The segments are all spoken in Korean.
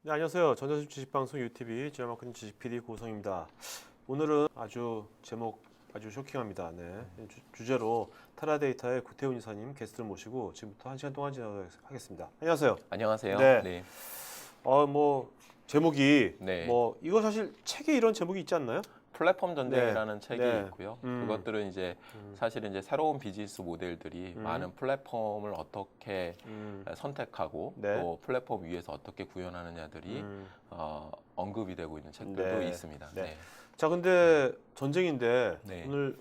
네, 안녕하세요. 전자수업 지식방송 UTV 지하마케팅 지식 PD 고성입니다. 오늘은 제목 아주 쇼킹합니다. 네, 주제로 테라데이터의 구태훈 이사님 게스트를 모시고 지금부터 1시간 동안 진행하도록 하겠습니다. 안녕하세요. 안녕하세요. 네. 네. 제목이 네. 이거 사실 책에 이런 제목이 있지 않나요? 플랫폼 전쟁이라는 네. 책이 네. 있고요. 그것들은 이제 사실은 이제 새로운 비즈니스 모델들이 많은 플랫폼을 어떻게 선택하고 네. 또 플랫폼 위에서 어떻게 구현하느냐들이 언급이 되고 있는 책들도 네. 있습니다. 네. 네. 자, 근데 전쟁인데 네. 오늘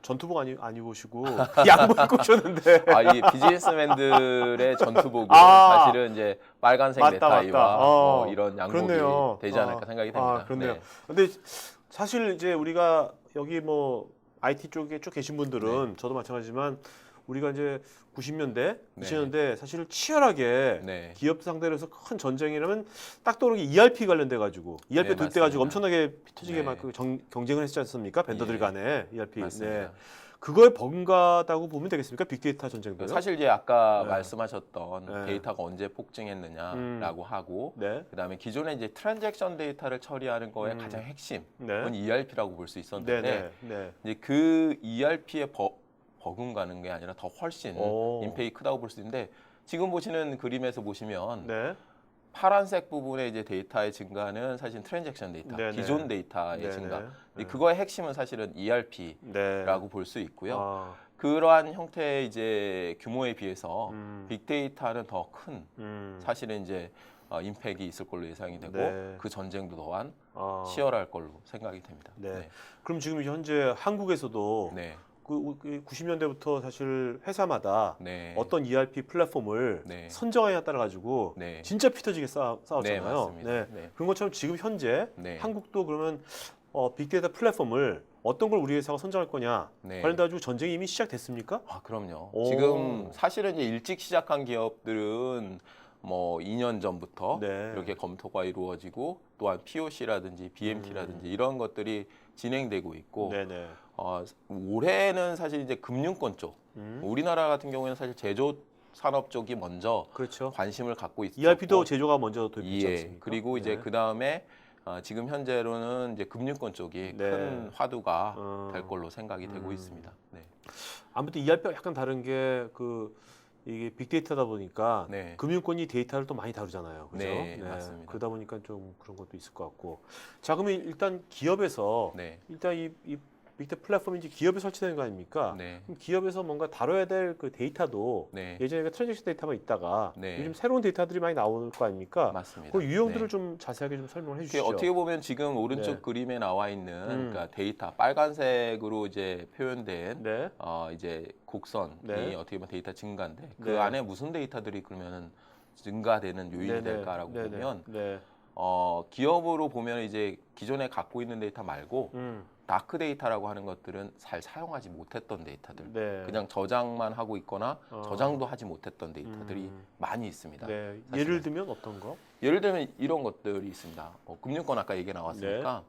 전투복 안 입으시고 양복 입고 오셨는데 이 비즈니스맨들의 전투복은 아. 사실은 이제 빨간색 맞다. 넥타이와 뭐 이런 양복이 그렇네요. 되지 않을까 생각이 됩니다. 그렇네요. 네. 근데 사실 이제 우리가 여기 IT 쪽에 쭉 계신 분들은 저도 마찬가지지만 우리가 이제 90년대, 2000년대 사실 치열하게 네. 기업 상대로 해서 큰 전쟁이라면 딱 떠오르는 게 ERP 관련돼 가지고 ERP 네, 도입돼 가지고 맞습니다. 엄청나게 터지게 네. 막 경쟁을 했지 않습니까? 벤더들 예. 간에 ERP. 맞습니다. 그거에 버금가다고 보면 되겠습니까? 빅데이터 전쟁도요? 사실 이제 아까 네. 말씀하셨던 네. 데이터가 언제 폭증했느냐라고 하고 네. 그다음에 기존에 이제 트랜잭션 데이터를 처리하는 거의 가장 핵심은 네. ERP라고 볼 수 있었는데 네. 네. 이제 그 ERP에 버금가는 게 아니라 더 훨씬 오. 임팩이 크다고 볼 수 있는데 지금 보시는 그림에서 보시면 네. 파란색 부분의 이제 데이터의 증가는 사실 트랜잭션 데이터, 네네. 기존 데이터의 네네. 증가. 네. 그거의 핵심은 사실은 ERP라고 네. 볼 수 있고요. 아. 그러한 형태의 이제 규모에 비해서 빅데이터는 더 큰 사실은 이제 임팩이 있을 걸로 예상이 되고 네. 그 전쟁도 또한 아. 치열할 걸로 생각이 됩니다. 네. 그럼 지금 현재 한국에서도 네. 그 90년대부터 사실 회사마다 네. 어떤 ERP 플랫폼을 네. 선정하냐에 따라 가지고 네. 진짜 피 터지게 네, 싸웠잖아요. 맞습니다. 네. 그런 것처럼 지금 현재 네. 한국도 그러면 빅데이터 플랫폼을 어떤 걸 우리 회사가 선정할 거냐 네. 관련돼 가지고 전쟁이 이미 시작됐습니까? 그럼요. 오. 지금 사실은 이제 일찍 시작한 기업들은 뭐 2년 전부터 네. 이렇게 검토가 이루어지고 또한 POC라든지 BMT라든지 이런 것들이 진행되고 있고 네네. 올해는 사실 이제 금융권 쪽, 우리나라 같은 경우에는 사실 제조 산업 쪽이 먼저 그렇죠. 관심을 갖고 있었고, ERP도 제조가 먼저 도입했지 않습니까? 그리고 이제 네. 그 다음에 지금 현재로는 이제 금융권 쪽이 네. 큰 화두가 될 걸로 생각이 되고 있습니다. 네. 아무튼 ERP가 약간 다른 게 이게 빅데이터다 보니까 네. 금융권이 데이터를 또 많이 다루잖아요. 그죠? 네, 맞습니다. 그러다 보니까 좀 그런 것도 있을 것 같고. 자, 그러면 일단 기업에서 네. 일단 이 빅데이터 플랫폼이 이제 기업에 설치되는 거 아닙니까? 네. 그럼 기업에서 뭔가 다뤄야 될 그 데이터도 네. 예전에 트랜잭션 데이터만 있다가 네. 요즘 새로운 데이터들이 많이 나올 거 아닙니까? 맞습니다. 그 유형들을 네. 좀 자세하게 좀 설명해 이게 주시죠. 어떻게 보면 지금 오른쪽 네. 그림에 나와 있는 그러니까 데이터 빨간색으로 이제 표현된 네. 이제 곡선이 네. 어떻게 보면 데이터 증가인데 그 네. 안에 무슨 데이터들이 그러면은 증가되는 요인이 네네. 될까라고 네네. 보면 네. 기업으로 보면 이제 기존에 갖고 있는 데이터 말고 다크 데이터라고 하는 것들은 잘 사용하지 못했던 데이터들, 네. 그냥 저장만 하고 있거나 저장도 하지 못했던 데이터들이 많이 있습니다. 네. 사실은. 예를 들면 어떤 거? 예를 들면 이런 것들이 있습니다. 금융권 아까 얘기 나왔으니까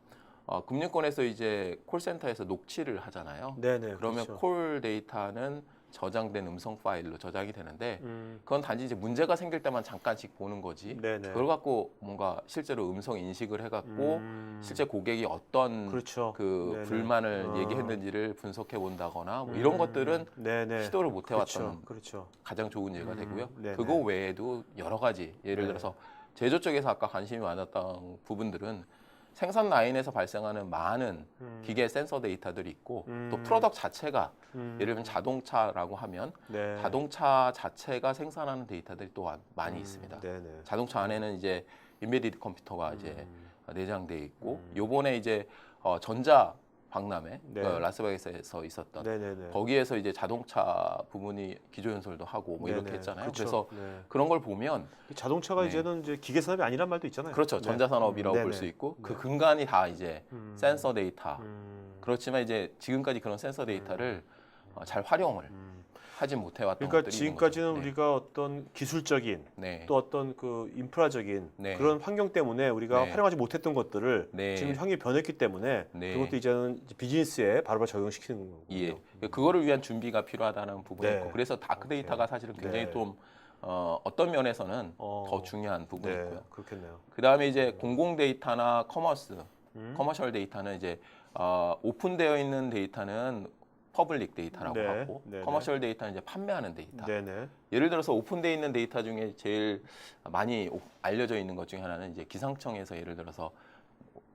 금융권에서 이제 콜센터에서 녹취를 하잖아요. 네네. 그러면 그렇죠. 콜 데이터는 저장된 음성 파일로 저장이 되는데 음. 그건 단지 이제 문제가 생길 때만 잠깐씩 보는 거지. 네네. 그걸 갖고 뭔가 실제로 음성 인식을 해갖고 실제 고객이 어떤 그렇죠. 그 네네. 불만을 얘기했는지를 분석해 본다거나 뭐 이런 것들은 네네. 시도를 못 해왔던 그렇죠. 가장 좋은 예가 되고요. 네네. 그거 외에도 여러 가지 예를 네. 들어서 제조 쪽에서 아까 관심이 많았던 부분들은 생산 라인에서 발생하는 많은 기계 센서 데이터들이 있고 또 프로덕트 자체가 예를 들면 자동차라고 하면 네. 자동차 자체가 생산하는 데이터들이 또한 많이 있습니다. 네네. 자동차 안에는 이제 인베디드 컴퓨터가 이제 내장돼 있고 요번에 이제 전자 박람회 네. 그 라스베가스에서 있었던 네네네. 거기에서 이제 자동차 부분이 기조연설도 하고 뭐 이렇게 네네. 했잖아요. 그렇죠. 그래서 네. 그런 걸 보면 자동차가 네. 이제는 이제 기계 산업이 아니란 말도 있잖아요. 그렇죠. 네. 전자산업이라고 볼 네네. 수 있고 그 근간이 다 이제 센서 데이터. 음. 그렇지만 이제 지금까지 그런 센서 데이터를 잘 활용을 하지 못해왔던 그러니까 것들이 있는 지금까지는 거죠. 네. 우리가 어떤 기술적인 네. 또 어떤 그 인프라적인 네. 그런 환경 때문에 우리가 네. 활용하지 못했던 것들을 네. 지금 환경이 변했기 때문에 네. 그것도 이제는 비즈니스에 바로바로 적용시키는 거군요. 예. 그거를 위한 준비가 필요하다는 부분이 네. 있고 그래서 다크 데이터가 사실은 굉장히 네. 좀 어떤 면에서는 어. 더 중요한 부분이 네, 있고요. 그렇겠네요. 그 다음에 이제 공공 데이터나 커머셜 데이터는 이제 오픈되어 있는 데이터는 퍼블릭 데이터라고 네, 하고 네, 네. 커머셜 데이터는 이제 판매하는 데이터. 네네. 예를 들어서 오픈되어 있는 데이터 중에 제일 많이 알려져 있는 것 중에 하나는 이제 기상청에서 예를 들어서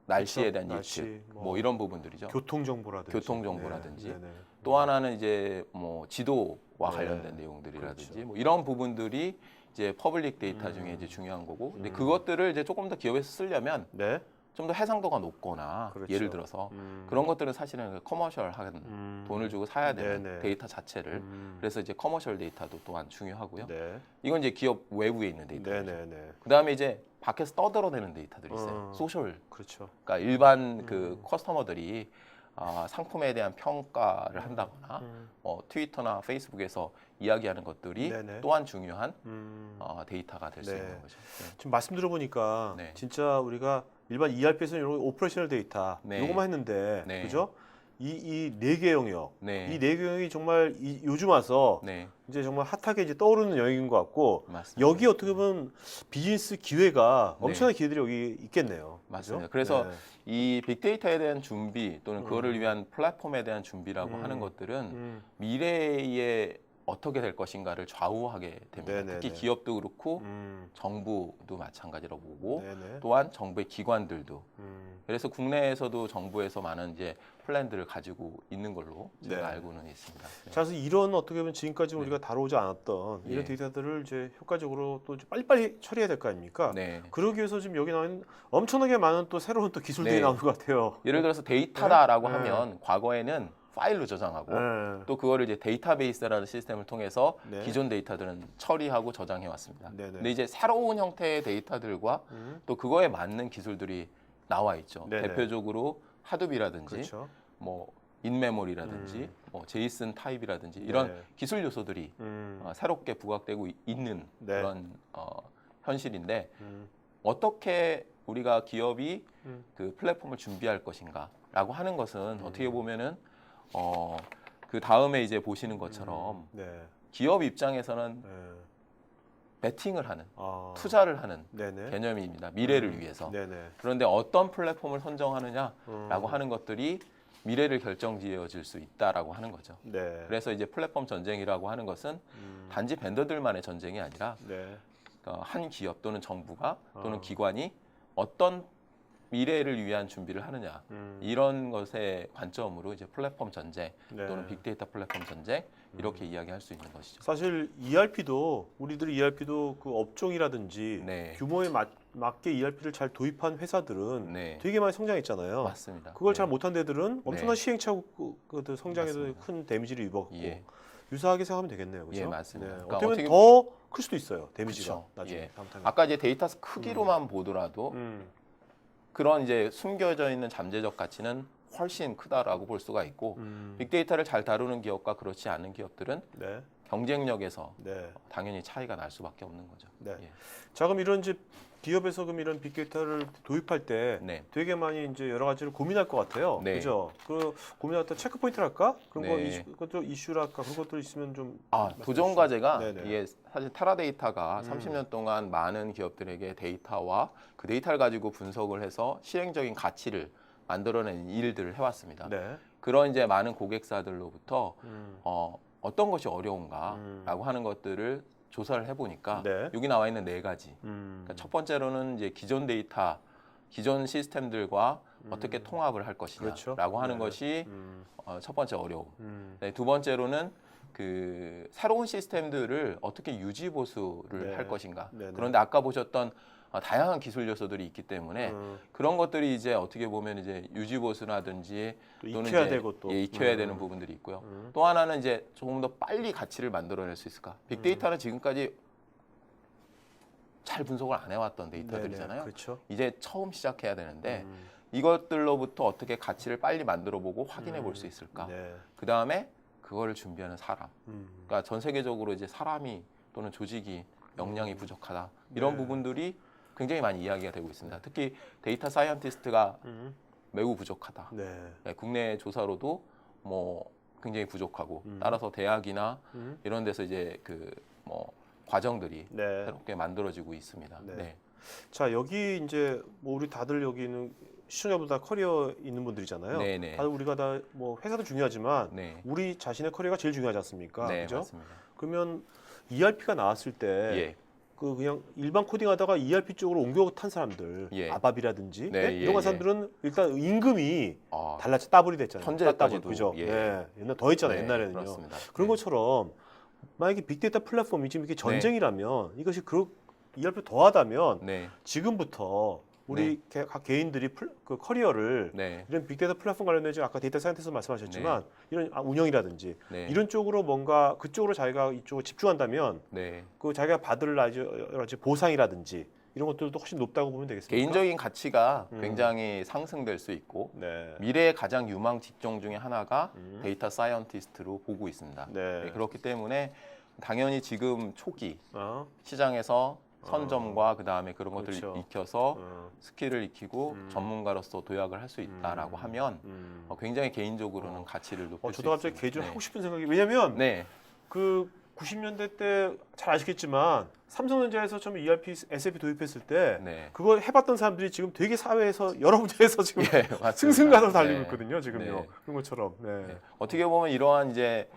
날씨에 그쵸, 대한 날씨, 예측, 뭐 뭐 이런 부분들이죠. 교통 정보라든지. 교통 정보라든지. 네, 네네. 또 하나는 이제 뭐 지도와 네. 관련된 내용들이라든지 그렇죠. 뭐 이런 부분들이 이제 퍼블릭 데이터 중에 이제 중요한 거고, 근데 그것들을 이제 조금 더 기업에서 쓰려면 네. 좀 더 해상도가 높거나 그렇죠. 예를 들어서 그런 것들은 사실은 커머셜한 돈을 주고 사야 되는 네네. 데이터 자체를 그래서 이제 커머셜 데이터도 또한 중요하고요. 네. 이건 이제 기업 외부에 있는 데이터죠. 네네네. 그다음에 이제 밖에서 떠들어대는 데이터들이 있어요. 소셜. 그렇죠. 그러니까 일반 그 커스터머들이 상품에 대한 평가를 한다거나 트위터나 페이스북에서 이야기하는 것들이 네네. 또한 중요한 데이터가 될 수 네. 있는 거죠. 네. 지금 말씀 들어보니까 네. 진짜 우리가 일반 ERP에서는 이런 오퍼레이셔널 데이터 네. 요거만 했는데 네. 그죠? 이 네 개 영역, 네. 이 네 개 영역이 정말 요즘 와서 네, 이제 정말 핫하게 이제 떠오르는 영역인 것 같고 맞습니다. 여기 어떻게 보면 비즈니스 기회가 네. 엄청난 기회들이 여기 있겠네요. 맞습니다. 그죠? 그래서 네. 이 빅데이터에 대한 준비 또는 그거를 위한 플랫폼에 대한 준비라고 하는 것들은 미래에 어떻게 될 것인가를 좌우하게 됩니다. 네네네. 특히 기업도 그렇고 음, 정부도 마찬가지로 보고 네네. 또한 정부의 기관들도 음, 그래서 국내에서도 정부에서 많은 이제 플랜들을 가지고 있는 걸로 제가 네. 알고는 있습니다. 네. 자, 그래서 이런 어떻게 보면 지금까지 우리가 다루지 않았던 이런 예. 데이터들을 이제 효과적으로 또 이제 빨리빨리 처리해야 될 거 아닙니까? 네. 그러기 위해서 지금 여기 나와 있는 엄청나게 많은 또 새로운 또 기술들이 네. 나오는 것 같아요. 예를 들어서 데이터다라고 네. 하면 과거에는 파일로 저장하고 네. 또 그거를 이제 데이터베이스라는 시스템을 통해서 네. 기존 데이터들은 처리하고 저장해 왔습니다. 네네. 근데 이제 새로운 형태의 데이터들과 또 그거에 맞는 기술들이 나와 있죠. 네네. 대표적으로 하둡이라든지 그렇죠. 뭐 인메모리라든지 뭐 제이슨 타입이라든지 이런 네. 기술 요소들이 음, 새롭게 부각되고 있는 네. 그런 현실인데 음, 어떻게 우리가 기업이 음. 그 플랫폼을 준비할 것인가라고 하는 것은 어떻게 보면은 그 다음에 이제 보시는 것처럼 네. 기업 입장에서는 네. 베팅을 하는 아, 투자를 하는 네네. 개념입니다. 미래를 위해서. 네네. 그런데 어떤 플랫폼을 선정하느냐라고 음. 하는 것들이 미래를 결정지어질 수 있다라고 하는 거죠. 네. 그래서 이제 플랫폼 전쟁이라고 하는 것은 단지 벤더들만의 전쟁이 아니라 네. 한 기업 또는 정부가 또는 어. 기관이 어떤 미래를 위한 준비를 하느냐 이런 것의 관점으로 이제 플랫폼 전쟁 네. 또는 빅데이터 플랫폼 전쟁 이렇게 이야기할 수 있는 것이죠. 사실 ERP도 우리들 ERP도 그 업종이라든지 네. 규모에 맞게 ERP를 잘 도입한 회사들은 네. 되게 많이 성장했잖아요. 맞습니다. 그걸 네. 잘 못한 데들은 엄청난 네. 시행착오들 성장에도 맞습니다. 큰 데미지를 입었고 예. 유사하게 생각하면 되겠네요. 그렇죠? 예, 맞습니다. 네. 그러니까 어떻게 보면 어떻게 더 클 수도 있어요. 데미지가 그쵸. 나중에 예. 잘못하면. 아까 이제 데이터 크기로만 보더라도 그런 이제 숨겨져 있는 잠재적 가치는 훨씬 크다라고 볼 수가 있고 빅데이터를 잘 다루는 기업과 그렇지 않은 기업들은 네. 경쟁력에서 네. 당연히 차이가 날 수밖에 없는 거죠. 네. 예. 자, 그럼 이런 이제 기업에서 그럼 이런 빅데이터를 도입할 때 네. 되게 많이 이제 여러 가지를 고민할 것 같아요. 네. 그죠? 그 고민할 때 체크 포인트랄까? 그런 거 네. 그것도 이슈랄까? 그런 것들 있으면 좀 도전 과제가 네네. 이게 사실 테라데이터가 30년 동안 많은 기업들에게 데이터와 그 데이터를 가지고 분석을 해서 실행적인 가치를 만들어낸 일들을 해왔습니다. 네. 그런 이제 많은 고객사들로부터 어떤 것이 어려운가라고 하는 것들을 조사를 해보니까 네. 여기 나와 있는 네 가지. 그러니까 첫 번째로는 이제 기존 데이터, 기존 시스템들과 어떻게 통합을 할 것이냐라고 그렇죠. 하는 네. 것이 첫 번째 어려움. 음. 네, 두 번째로는 그 새로운 시스템들을 어떻게 유지 보수를 네. 할 것인가. 네네. 그런데 아까 보셨던 다양한 기술 요소들이 있기 때문에 그런 것들이 이제 어떻게 보면 이제 유지 보수라든지 또 또는 익혀야 이제 되고 또. 익혀야 되는 부분들이 있고요. 또 하나는 이제 조금 더 빨리 가치를 만들어낼 수 있을까? 빅데이터는 지금까지 잘 분석을 안 해왔던 데이터들이잖아요. 네네. 그렇죠. 이제 처음 시작해야 되는데 이것들로부터 어떻게 가치를 빨리 만들어보고 확인해 볼 수 있을까? 네. 그 다음에 그거를 준비하는 사람. 음. 그러니까 전 세계적으로 이제 사람이 또는 조직이 역량이 부족하다. 이런 네. 부분들이 굉장히 많이 이야기가 되고 있습니다. 특히 데이터 사이언티스트가 매우 부족하다. 네. 네, 국내 조사로도 뭐 굉장히 부족하고 따라서 대학이나 이런 데서 이제 그 뭐 과정들이 네. 새롭게 만들어지고 있습니다. 네. 네. 자, 여기 이제 뭐 우리 다들 여기는 시청자분들 다 커리어 있는 분들이잖아요. 네네. 다들 우리가 다 뭐 회사도 중요하지만 네. 우리 자신의 커리어가 제일 중요하지 않습니까? 네, 그죠? 맞습니다. 그러면 ERP가 나왔을 때 예. 그 그냥 일반 코딩하다가 ERP 쪽으로 옮겨 탄 사람들, 예. 아밥이라든지 네, 이런 예, 사람들은 일단 임금이 아, 달라져 따블이 됐잖아요. 현재까지도, 그죠? 예. 네. 옛날 더 했잖아요. 네, 옛날에는요. 그렇습니다. 그런 네. 것처럼 만약에 빅데이터 플랫폼이 지금 이게 전쟁이라면 이것이 그 ERP 더하다면 네. 지금부터 우리 각 개인들이 그 커리어를 네. 이런 빅데이터 플랫폼 관련해서 아까 데이터 사이언티스트 말씀하셨지만 이런 운영이라든지 네. 이런 쪽으로 뭔가 그쪽으로 자기가 이쪽으로 집중한다면 네. 그 자기가 받을 아주 여러 가지 보상이라든지 이런 것들도 훨씬 높다고 보면 되겠습니까? 개인적인 가치가 굉장히 상승될 수 있고 네. 미래의 가장 유망 직종 중에 하나가 데이터 사이언티스트로 보고 있습니다. 네. 네, 그렇기 때문에 당연히 지금 초기 어? 시장에서 선점과 그다음에 그런 것들을 그렇죠. 익혀서 어. 스킬을 익히고 전문가로서 도약을 할 수 있다라고 하면 굉장히 개인적으로는 가치를 높일 수 저도 갑자기 있습니다. 개인적으로 네. 하고 싶은 생각이 왜냐면 네. 그 90년대 때 잘 아시겠지만 삼성전자에서 처음 ERP, SAP 도입했을 때 네. 그걸 해봤던 사람들이 지금 되게 사회에서 여러 분야에서 지금 예, 맞습니다. 승승가사로 달리고 네. 있거든요. 지금요. 네. 그런 것처럼. 네. 네. 어떻게 보면 이러한 이제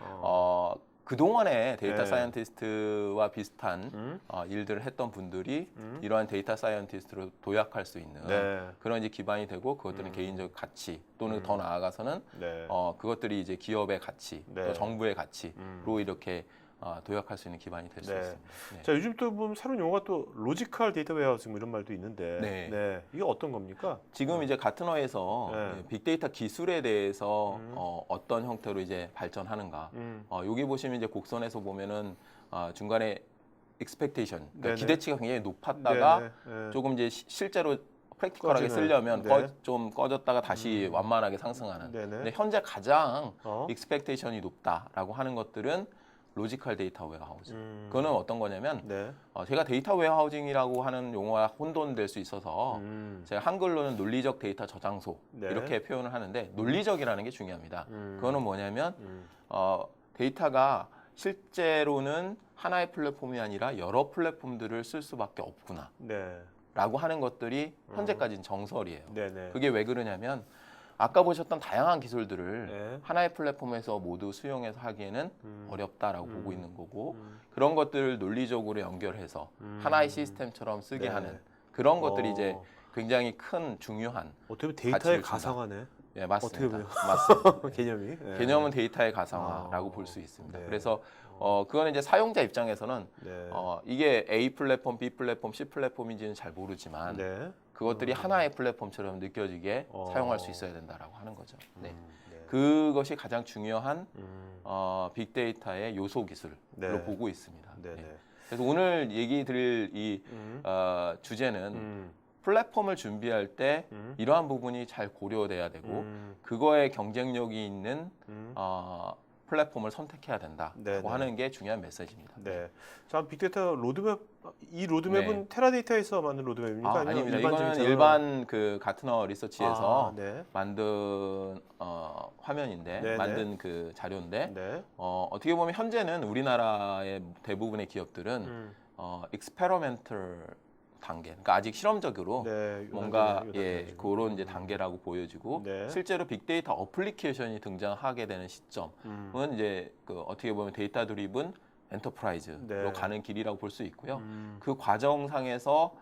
그동안에 데이터 네. 사이언티스트와 비슷한 일들을 했던 분들이 이러한 데이터 사이언티스트로 도약할 수 있는 네. 그런 이제 기반이 되고 그것들은 개인적 가치 또는 더 나아가서는 네. 그것들이 이제 기업의 가치 네. 또 정부의 가치로 이렇게 도약할 수 있는 기반이 될 수 네. 있습니다. 네. 자, 요즘 또 보면 새로운 용어가 또 로지컬 데이터 웨어하우싱 뭐 이런 말도 있는데 네. 이게 어떤 겁니까? 지금 이제 가트너에서 네. 빅데이터 기술에 대해서 어떤 형태로 이제 발전하는가. 여기 보시면 이제 곡선에서 보면은 중간에 expectation, 그러니까 네네. 기대치가 굉장히 높았다가 네네. 네. 조금 이제 실제로 프랙티컬하게 꺼지는. 쓰려면 네. 좀 꺼졌다가 다시 완만하게 상승하는. 네네. 근데 현재 가장 어? expectation이 높다라고 하는 것들은 로지컬 데이터 웨어하우징. 그거는 어떤 거냐면 네. 제가 데이터 웨어하우징이라고 하는 용어와 혼돈될 수 있어서 제가 한글로는 논리적 데이터 저장소 네. 이렇게 표현을 하는데 논리적이라는 게 중요합니다. 그거는 뭐냐면 음. 데이터가 실제로는 하나의 플랫폼이 아니라 여러 플랫폼들을 쓸 수밖에 없구나 네. 라고 하는 것들이 현재까지는 정설이에요. 네네. 그게 왜 그러냐면 아까 보셨던 다양한 기술들을 네. 하나의 플랫폼에서 모두 수용해서 하기에는 어렵다라고 보고 있는 거고 그런 것들을 논리적으로 연결해서 하나의 시스템처럼 쓰게 네. 하는 그런 것들이 어. 이제 굉장히 큰 중요한 어떻게 보면 데이터의 가치를 준다. 가상화네. 예, 맞습니다. 어떻게 보면. 맞습니다. 개념이. 네. 개념은 데이터의 가상화라고 아. 볼 수 있습니다. 네. 그래서 그거는 이제 사용자 입장에서는 네. 이게 A 플랫폼, B 플랫폼, C 플랫폼인지는 잘 모르지만 네. 그것들이 하나의 플랫폼처럼 느껴지게 어. 사용할 수 있어야 된다라고 하는 거죠. 네. 네. 그것이 가장 중요한 음. 빅데이터의 요소 기술로 네. 보고 있습니다. 네네. 네. 그래서 오늘 얘기 드릴 이 주제는 플랫폼을 준비할 때 이러한 부분이 잘 고려돼야 되고 그거에 경쟁력이 있는 플랫폼을 선택해야 된다고 네네. 하는 게 중요한 메시지입니다. 네. 자, 빅데이터 로드맵 이 로드맵은 네. 테라데이터에서 만든 로드맵입니까? 아니면 아닙니다. 일반 이거는 저희처럼- 일반 그 가트너 리서치에서 네. 만든 화면인데 네네. 만든 그 자료인데 네. 어떻게 보면 현재는 우리나라의 대부분의 기업들은 익스페리멘털 단계, 그러니까 아직 실험적으로 네. 뭔가 요단계네요, 예 요단계. 그런 이제 단계라고 보여지고 네. 실제로 빅데이터 어플리케이션이 등장하게 되는 시점은 이제 그 어떻게 보면 데이터 드리븐 엔터프라이즈로 네. 가는 길이라고 볼 수 있고요. 그 과정상에서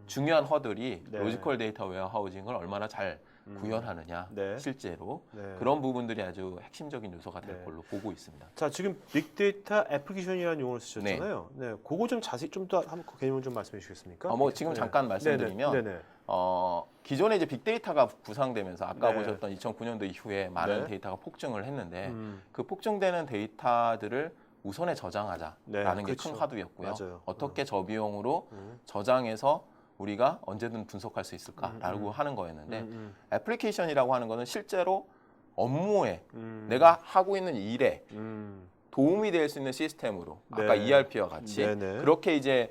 중요한 허들이 네. 로지컬 데이터 웨어하우징을 얼마나 잘 구현하느냐 네. 실제로 네. 그런 부분들이 아주 핵심적인 요소가 될 네. 걸로 보고 있습니다. 자, 지금 빅데이터 애플리케이션이라는 용어를 쓰셨잖아요. 네. 그거 좀 자세히 좀 더 한번 그 개념을 좀 말씀해 주시겠습니까? 뭐 지금 네. 잠깐 말씀드리면 네네. 기존에 이제 빅데이터가 구상되면서 아까 네. 보셨던 2009년도 이후에 많은 네. 데이터가 폭증을 했는데 그 폭증되는 데이터들을 우선에 저장하자라는 게 큰 그렇죠. 화두였고요. 맞아요. 어떻게 저비용으로 저장해서 우리가 언제든 분석할 수 있을까라고 하는 거였는데 애플리케이션이라고 하는 거는 실제로 업무에 내가 하고 있는 일에 도움이 될 수 있는 시스템으로 아까 네. ERP와 같이 네네. 그렇게 이제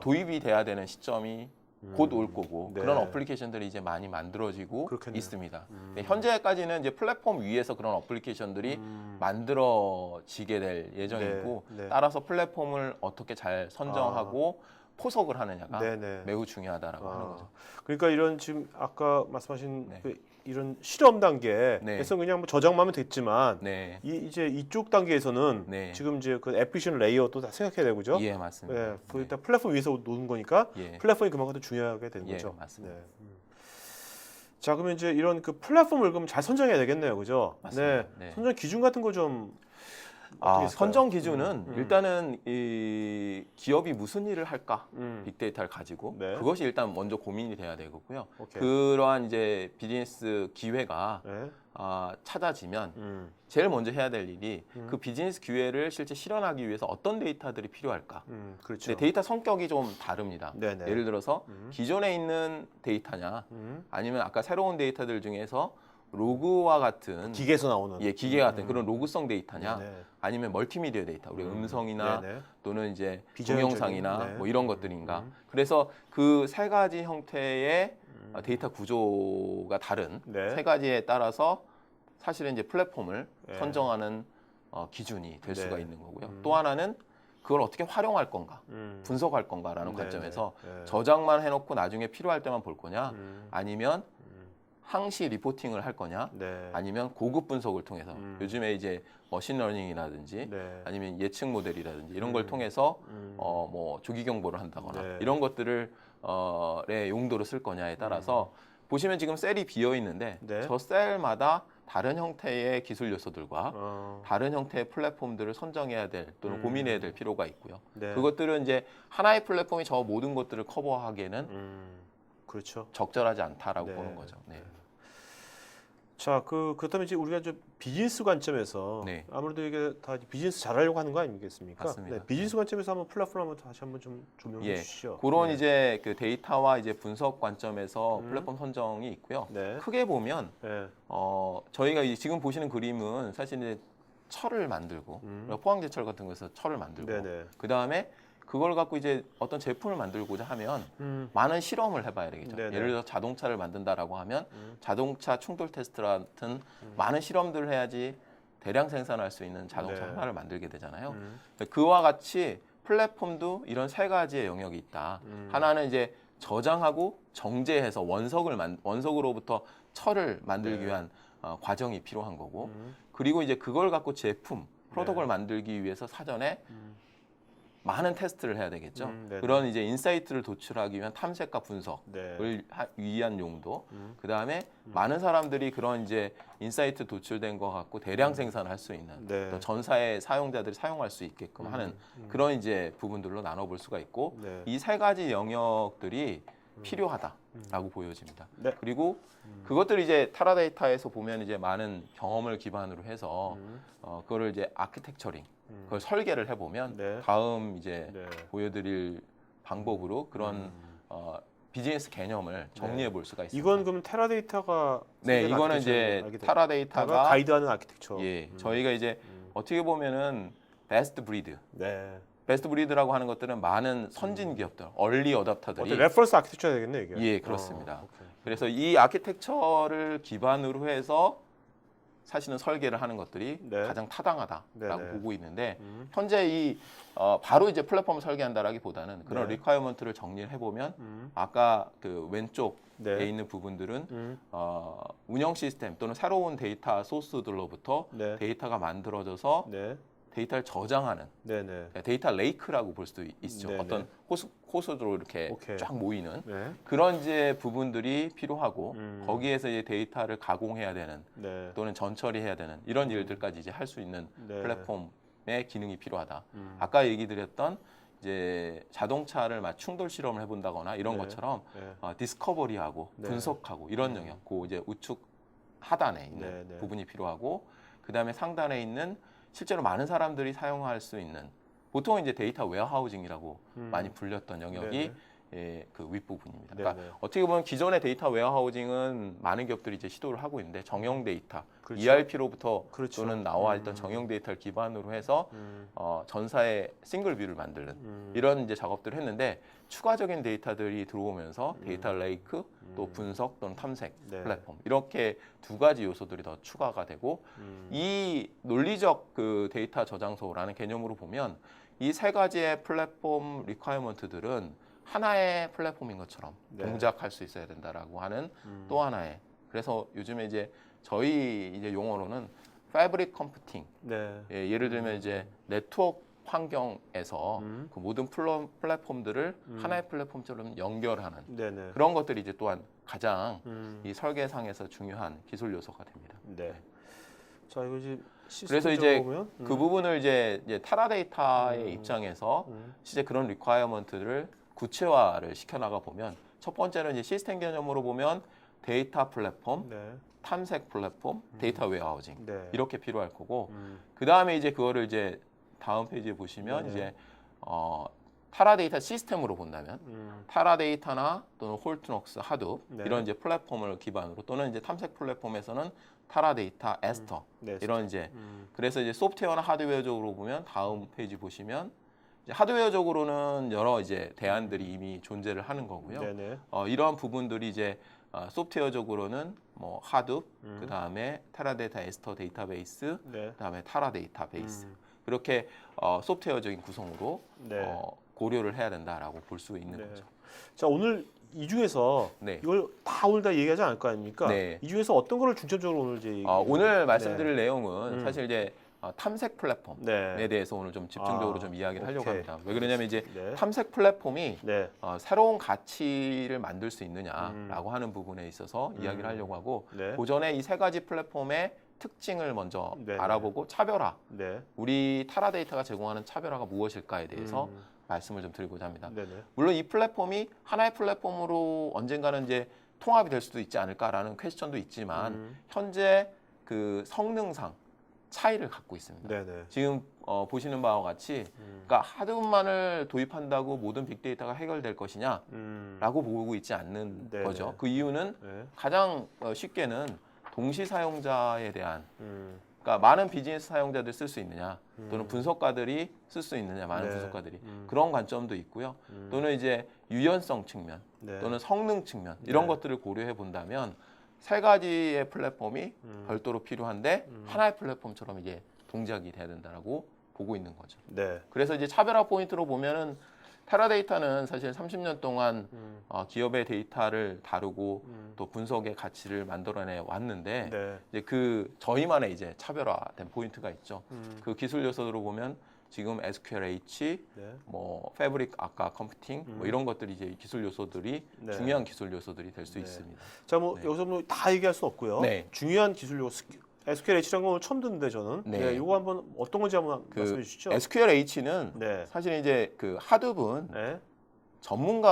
도입이 돼야 되는 시점이 곧 올 거고 네. 그런 어플리케이션들이 이제 많이 만들어지고 그렇겠네요. 있습니다. 네, 현재까지는 이제 플랫폼 위에서 그런 어플리케이션들이 만들어지게 될 예정이고 네. 네. 따라서 플랫폼을 어떻게 잘 선정하고 포석을 하느냐가 네네. 매우 중요하다라고 하는 거죠. 그러니까 이런 지금 아까 말씀하신 네. 그 이런 실험 단계에서 네. 그냥 뭐 저장만 하면 됐지만 네, 이제 이쪽 단계에서는 네. 지금 이제 그 애플리케이션 레이어도 다 생각해야 되고 그죠? 예, 맞습니다. 네, 네. 일단 플랫폼 위에서 노는 거니까 예. 플랫폼이 그만큼 더 중요하게 되는 예, 거죠. 맞습니다. 네. 자, 그러면 이제 이런 그 플랫폼을 그럼 잘 선정해야 되겠네요, 그죠? 맞습니다. 네. 네. 선정 기준 같은 거 좀 어떻게 있을까요? 선정 기준은 일단은 이 기업이 무슨 일을 할까 빅데이터를 가지고 네. 그것이 일단 먼저 고민이 돼야 되겠고요. 오케이. 그러한 이제 비즈니스 기회가 네. 찾아지면 제일 먼저 해야 될 일이 그 비즈니스 기회를 실제 실현하기 위해서 어떤 데이터들이 필요할까? 그렇죠. 근데 데이터 성격이 좀 다릅니다. 네네. 예를 들어서 기존에 있는 데이터냐, 아니면 아까 새로운 데이터들 중에서 로그와 같은 기계에서 나오는 기계 같은 그런 로그성 데이터냐, 네네. 아니면 멀티미디어 데이터, 우리 음성이나 네네. 또는 이제 비전적인, 동영상이나 네. 뭐 이런 것들인가. 그래서 그 세 가지 형태의 데이터 구조가 다른 네. 세 가지에 따라서 사실은 이제 플랫폼을 네. 선정하는 기준이 될 수가 네. 있는 거고요. 또 하나는 그걸 어떻게 활용할 건가, 분석할 건가라는 네. 관점에서 네. 저장만 해놓고 나중에 필요할 때만 볼 거냐, 아니면 항시 리포팅을 할 거냐, 네. 아니면 고급 분석을 통해서 요즘에 이제 머신러닝이라든지 네. 아니면 예측 모델이라든지 이런 걸 통해서 뭐 조기 경보를 한다거나 네. 이런 것들을 의 용도로 쓸 거냐에 따라서 보시면 지금 셀이 비어 있는데 네. 저 셀마다 다른 형태의 기술 요소들과 다른 형태의 플랫폼들을 선정해야 될 또는 고민해야 될 필요가 있고요. 네. 그것들은 이제 하나의 플랫폼이 저 모든 것들을 커버하기에는 그렇죠. 적절하지 않다라고 네. 보는 거죠. 네. 자, 그렇다면 이제 우리가 좀 비즈니스 관점에서 네. 아무래도 이게 다 비즈니스 잘하려고 하는 거 아니겠습니까? 맞습니다. 네, 비즈니스 관점에서 한번 플랫폼 한번 다시 한번 좀 조명해 예, 주시죠. 그런 네. 이제 그 데이터와 이제 분석 관점에서 플랫폼 선정이 있고요. 네. 크게 보면 네. 저희가 지금 보시는 그림은 사실 이제 철을 만들고 포항제철 같은 거에서 철을 만들고 네네. 그 다음에 그걸 갖고 이제 어떤 제품을 만들고자 하면 많은 실험을 해봐야 되겠죠. 네네. 예를 들어 자동차를 만든다라고 하면 자동차 충돌 테스트 같은 많은 실험들을 해야지 대량 생산할 수 있는 자동차 네. 하나를 만들게 되잖아요. 그와 같이 플랫폼도 이런 세 가지의 영역이 있다. 하나는 이제 저장하고 정제해서 원석으로부터 철을 만들기 네. 위한 과정이 필요한 거고, 그리고 이제 그걸 갖고 제품, 프로덕트를 만들기 위해서 사전에 많은 테스트를 해야 되겠죠. 네네. 그런 이제 인사이트를 도출하기 위한 탐색과 분석을 네. 위한 용도. 그 다음에 많은 사람들이 그런 이제 인사이트 도출된 거 갖고 대량 생산할 수 있는 네. 또 전사의 사용자들이 사용할 수 있게끔 하는 그런 이제 부분들로 나눠볼 수가 있고 네. 이 세 가지 영역들이 필요하다라고 보여집니다. 네. 그리고 그것들을 이제 타라데이터에서 보면 이제 많은 경험을 기반으로 해서 그거를 이제 아키텍처링 그걸 설계를 해보면 네. 다음 이제 네. 보여드릴 방법으로 그런 비즈니스 개념을 정리해 볼 수가 있습니다. 이건 그럼 테라데이터가 네, 이거는 이제 타라데이터가 가이드하는 아키텍처. 저희가 이제 어떻게 보면은 베스트 브리드, 네. 베스트 브리드라고 하는 것들은 많은 선진 기업들, 얼리 어답터들이 어떤 레퍼런스 아키텍처 되겠네 이게. 예, 그렇습니다. 오케이. 그래서 이 아키텍처를 기반으로 해서 사실은 설계를 하는 것들이 네. 가장 타당하다라고 네네. 보고 있는데 현재 이 바로 이제 플랫폼을 설계한다라기보다는 그런 네. 리퀘어먼트를 정리를 해보면 아까 그 왼쪽에 네. 있는 부분들은 운영 시스템 또는 새로운 데이터 소스들로부터 네. 데이터가 만들어져서 네. 데이터를 저장하는 네네. 데이터 레이크라고 볼 수도 있죠. 네네. 어떤 호수로 이렇게 오케이. 쫙 모이는 네. 그런 이제 부분들이 필요하고 거기에서 이제 데이터를 가공해야 되는 네. 또는 전처리해야 되는 이런 일들까지 이제 할 수 있는 네. 플랫폼의 기능이 필요하다. 아까 얘기 드렸던 이제 자동차를 충돌 실험을 해본다거나 이런 네. 것처럼 네. 디스커버리하고 네. 분석하고 이런 영역, 그 이제 우측 하단에 있는 네, 네. 부분이 필요하고 그 다음에 상단에 있는 실제로 많은 사람들이 사용할 수 있는 보통 이제 데이터 웨어하우징이라고 많이 불렸던 영역이 네네. 그 윗부분입니다. 그러니까 네네. 어떻게 보면 기존의 데이터 웨어하우징은 많은 기업들이 이제 시도를 하고 있는데 정형 데이터, 그렇죠. ERP로부터 그렇죠. 또는 나와 있던 정형 데이터를 기반으로 해서 전사의 싱글 뷰를 만드는 이런 이제 작업들을 했는데 추가적인 데이터들이 들어오면서 데이터 레이크, 또 분석 또는 탐색 네. 플랫폼 이렇게 두 가지 요소들이 더 추가가 되고 이 논리적 그 데이터 저장소라는 개념으로 보면 이 세 가지의 플랫폼 리퀘어먼트들은 하나의 플랫폼인 것처럼 네. 동작할 수 있어야 된다라고 하는 또 하나의 그래서 요즘에 이제 저희 이제 용어로는 패브릭 컴퓨팅 네. 예를 들면 이제 네트워크 환경에서 그 모든 플랫폼들을 하나의 플랫폼처럼 연결하는 네네. 그런 것들이 이제 또한 가장 이 설계상에서 중요한 기술 요소가 됩니다. 네. 자, 이거 이제 그래서 시스템적으로 이제 보면 그 부분을 이제 테라데이터의 입장에서 실제 그런 리퀘어먼트를 구체화를 시켜나가 보면 첫 번째는 이제 시스템 개념으로 보면 데이터 플랫폼, 네. 탐색 플랫폼, 데이터 웨어하우징 네. 이렇게 필요할 거고 그 다음에 이제 그거를 이제 다음 페이지에 보시면 네네. 이제 타라데이터 시스템으로 본다면 타라데이터나 또는 홀트녹스, 하둡 네. 이런 이제 플랫폼을 기반으로 또는 이제 탐색 플랫폼에서는 타라데이터, 에스터 네. 이런 이제 그래서 이제 소프트웨어나 하드웨어적으로 보면 다음 페이지 보시면 이제 하드웨어적으로는 여러 이제 대안들이 이미 존재를 하는 거고요. 네네. 이러한 부분들이 이제 소프트웨어적으로는 뭐 하둡, 그 다음에 테라데이터 에스터 데이터베이스, 네. 그 다음에 타라 데이터베이스 그렇게 소프트웨어적인 구성으로 네. 고려를 해야 된다라고 볼 수 있는 네. 거죠. 자, 오늘 이 중에서 네. 이걸 다 오늘 다 얘기하지 않을 거 아닙니까? 네. 이 중에서 어떤 거를 중점적으로 오늘 이제 오늘 말씀드릴 내용은 사실 이제 탐색 플랫폼에 네. 대해서 오늘 좀 집중적으로 좀 이야기를 하려고 오케이. 합니다. 왜 그러냐면 이제 네. 탐색 플랫폼이 네. 새로운 가치를 만들 수 있느냐라고 하는 부분에 있어서 이야기를 하려고 하고 네. 고전에 이 세 가지 플랫폼의 특징을 먼저 네. 알아보고 차별화, 네. 우리 타라데이터가 제공하는 차별화가 무엇일까에 대해서 말씀을 좀 드리고자 합니다. 네네. 물론 이 플랫폼이 하나의 플랫폼으로 언젠가는 이제 통합이 될 수도 있지 않을까라는 퀘스천도 있지만 현재 그 성능상 차이를 갖고 있습니다. 네네. 지금 보시는 바와 같이 그러니까 하드만을 도입한다고 모든 빅데이터가 해결될 것이냐라고 보고 있지 않는 네네. 거죠. 그 이유는 네. 가장 쉽게는 동시 사용자에 대한 그러니까 많은 비즈니스 사용자들 쓸 수 있느냐 또는 분석가들이 쓸 수 있느냐 많은 네. 분석가들이 그런 관점도 있고요. 또는 이제 유연성 측면 네. 또는 성능 측면 이런 네. 것들을 고려해 본다면 세 가지의 플랫폼이 별도로 필요한데 하나의 플랫폼처럼 이게 동작이 돼야 된다라고 보고 있는 거죠. 네. 그래서 이제 차별화 포인트로 보면은 테라데이터는 사실 30년 동안 기업의 데이터를 다루고 또 분석의 가치를 만들어내 왔는데 네. 이제 그 저희만의 이제 차별화된 포인트가 있죠. 그 기술 요소로 보면 지금 SQLH, 네. 뭐 패브릭 아까 컴퓨팅 뭐 이런 것들이 이제 기술 요소들이 네. 중요한 기술 요소들이 될 수 네. 있습니다. 자, 뭐 네. 여기서 뭐 다 얘기할 수는 없고요. 네. 중요한 기술 요소 SQLH라는 건 오늘 처음 듣는데 저는. 네. 네. 이거 한번 어떤 건지 한번 그 말씀해 주시죠. SQLH는 네. 사실 이제 그 하둡은 네. 전문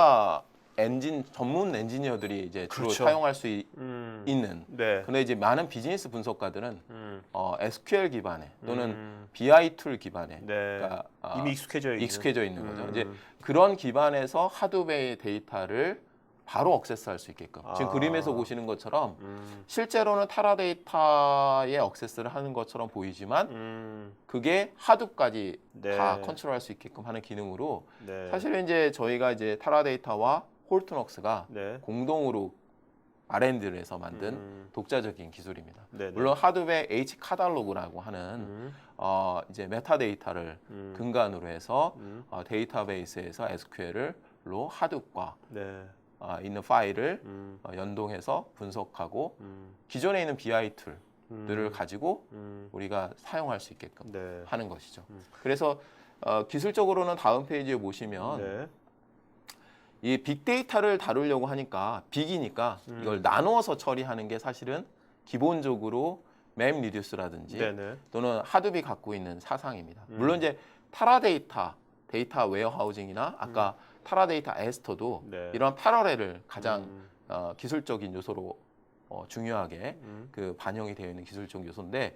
엔지니어들이 이제 주로 그렇죠. 사용할 수 있는. 네. 근데 이제 많은 비즈니스 분석가들은 SQL 기반의 또는 음. BI 툴 기반의 네. 그러니까 이미 익숙해져 있는 거죠. 음. 이제 그런 기반에서 하둡의 데이터를 바로 억세스할 수 있게끔 지금 그림에서 보시는 것처럼 실제로는 타라데이터에 억세스를 하는 것처럼 보이지만 그게 하둡까지 네. 다 컨트롤할 수 있게끔 하는 기능으로 네. 사실은 이제 저희가 이제 타라데이터와 홀트녹스가 네. 공동으로 R&D를 해서 만든 독자적인 기술입니다. 네네. 물론 하둡의 H 카탈로그라고 하는 이제 메타데이터를 근간으로 해서 데이터베이스에서 SQL로 하둡과 네. 있는 파일을 연동해서 분석하고 기존에 있는 BI 툴들을 가지고 우리가 사용할 수 있게끔 네. 하는 것이죠. 그래서 기술적으로는 다음 페이지에 보시면 네. 이 빅데이터를 다루려고 하니까 빅이니까 이걸 나누어서 처리하는 게 사실은 기본적으로 맵 리듀스라든지 네네. 또는 하둡이 갖고 있는 사상입니다. 물론 이제 타라데이터, 데이터 웨어하우징이나 아까 타라데이터 에스터도 네. 이런 패러렐을 가장 기술적인 요소로 중요하게 그 반영이 되어 있는 기술적 요소인데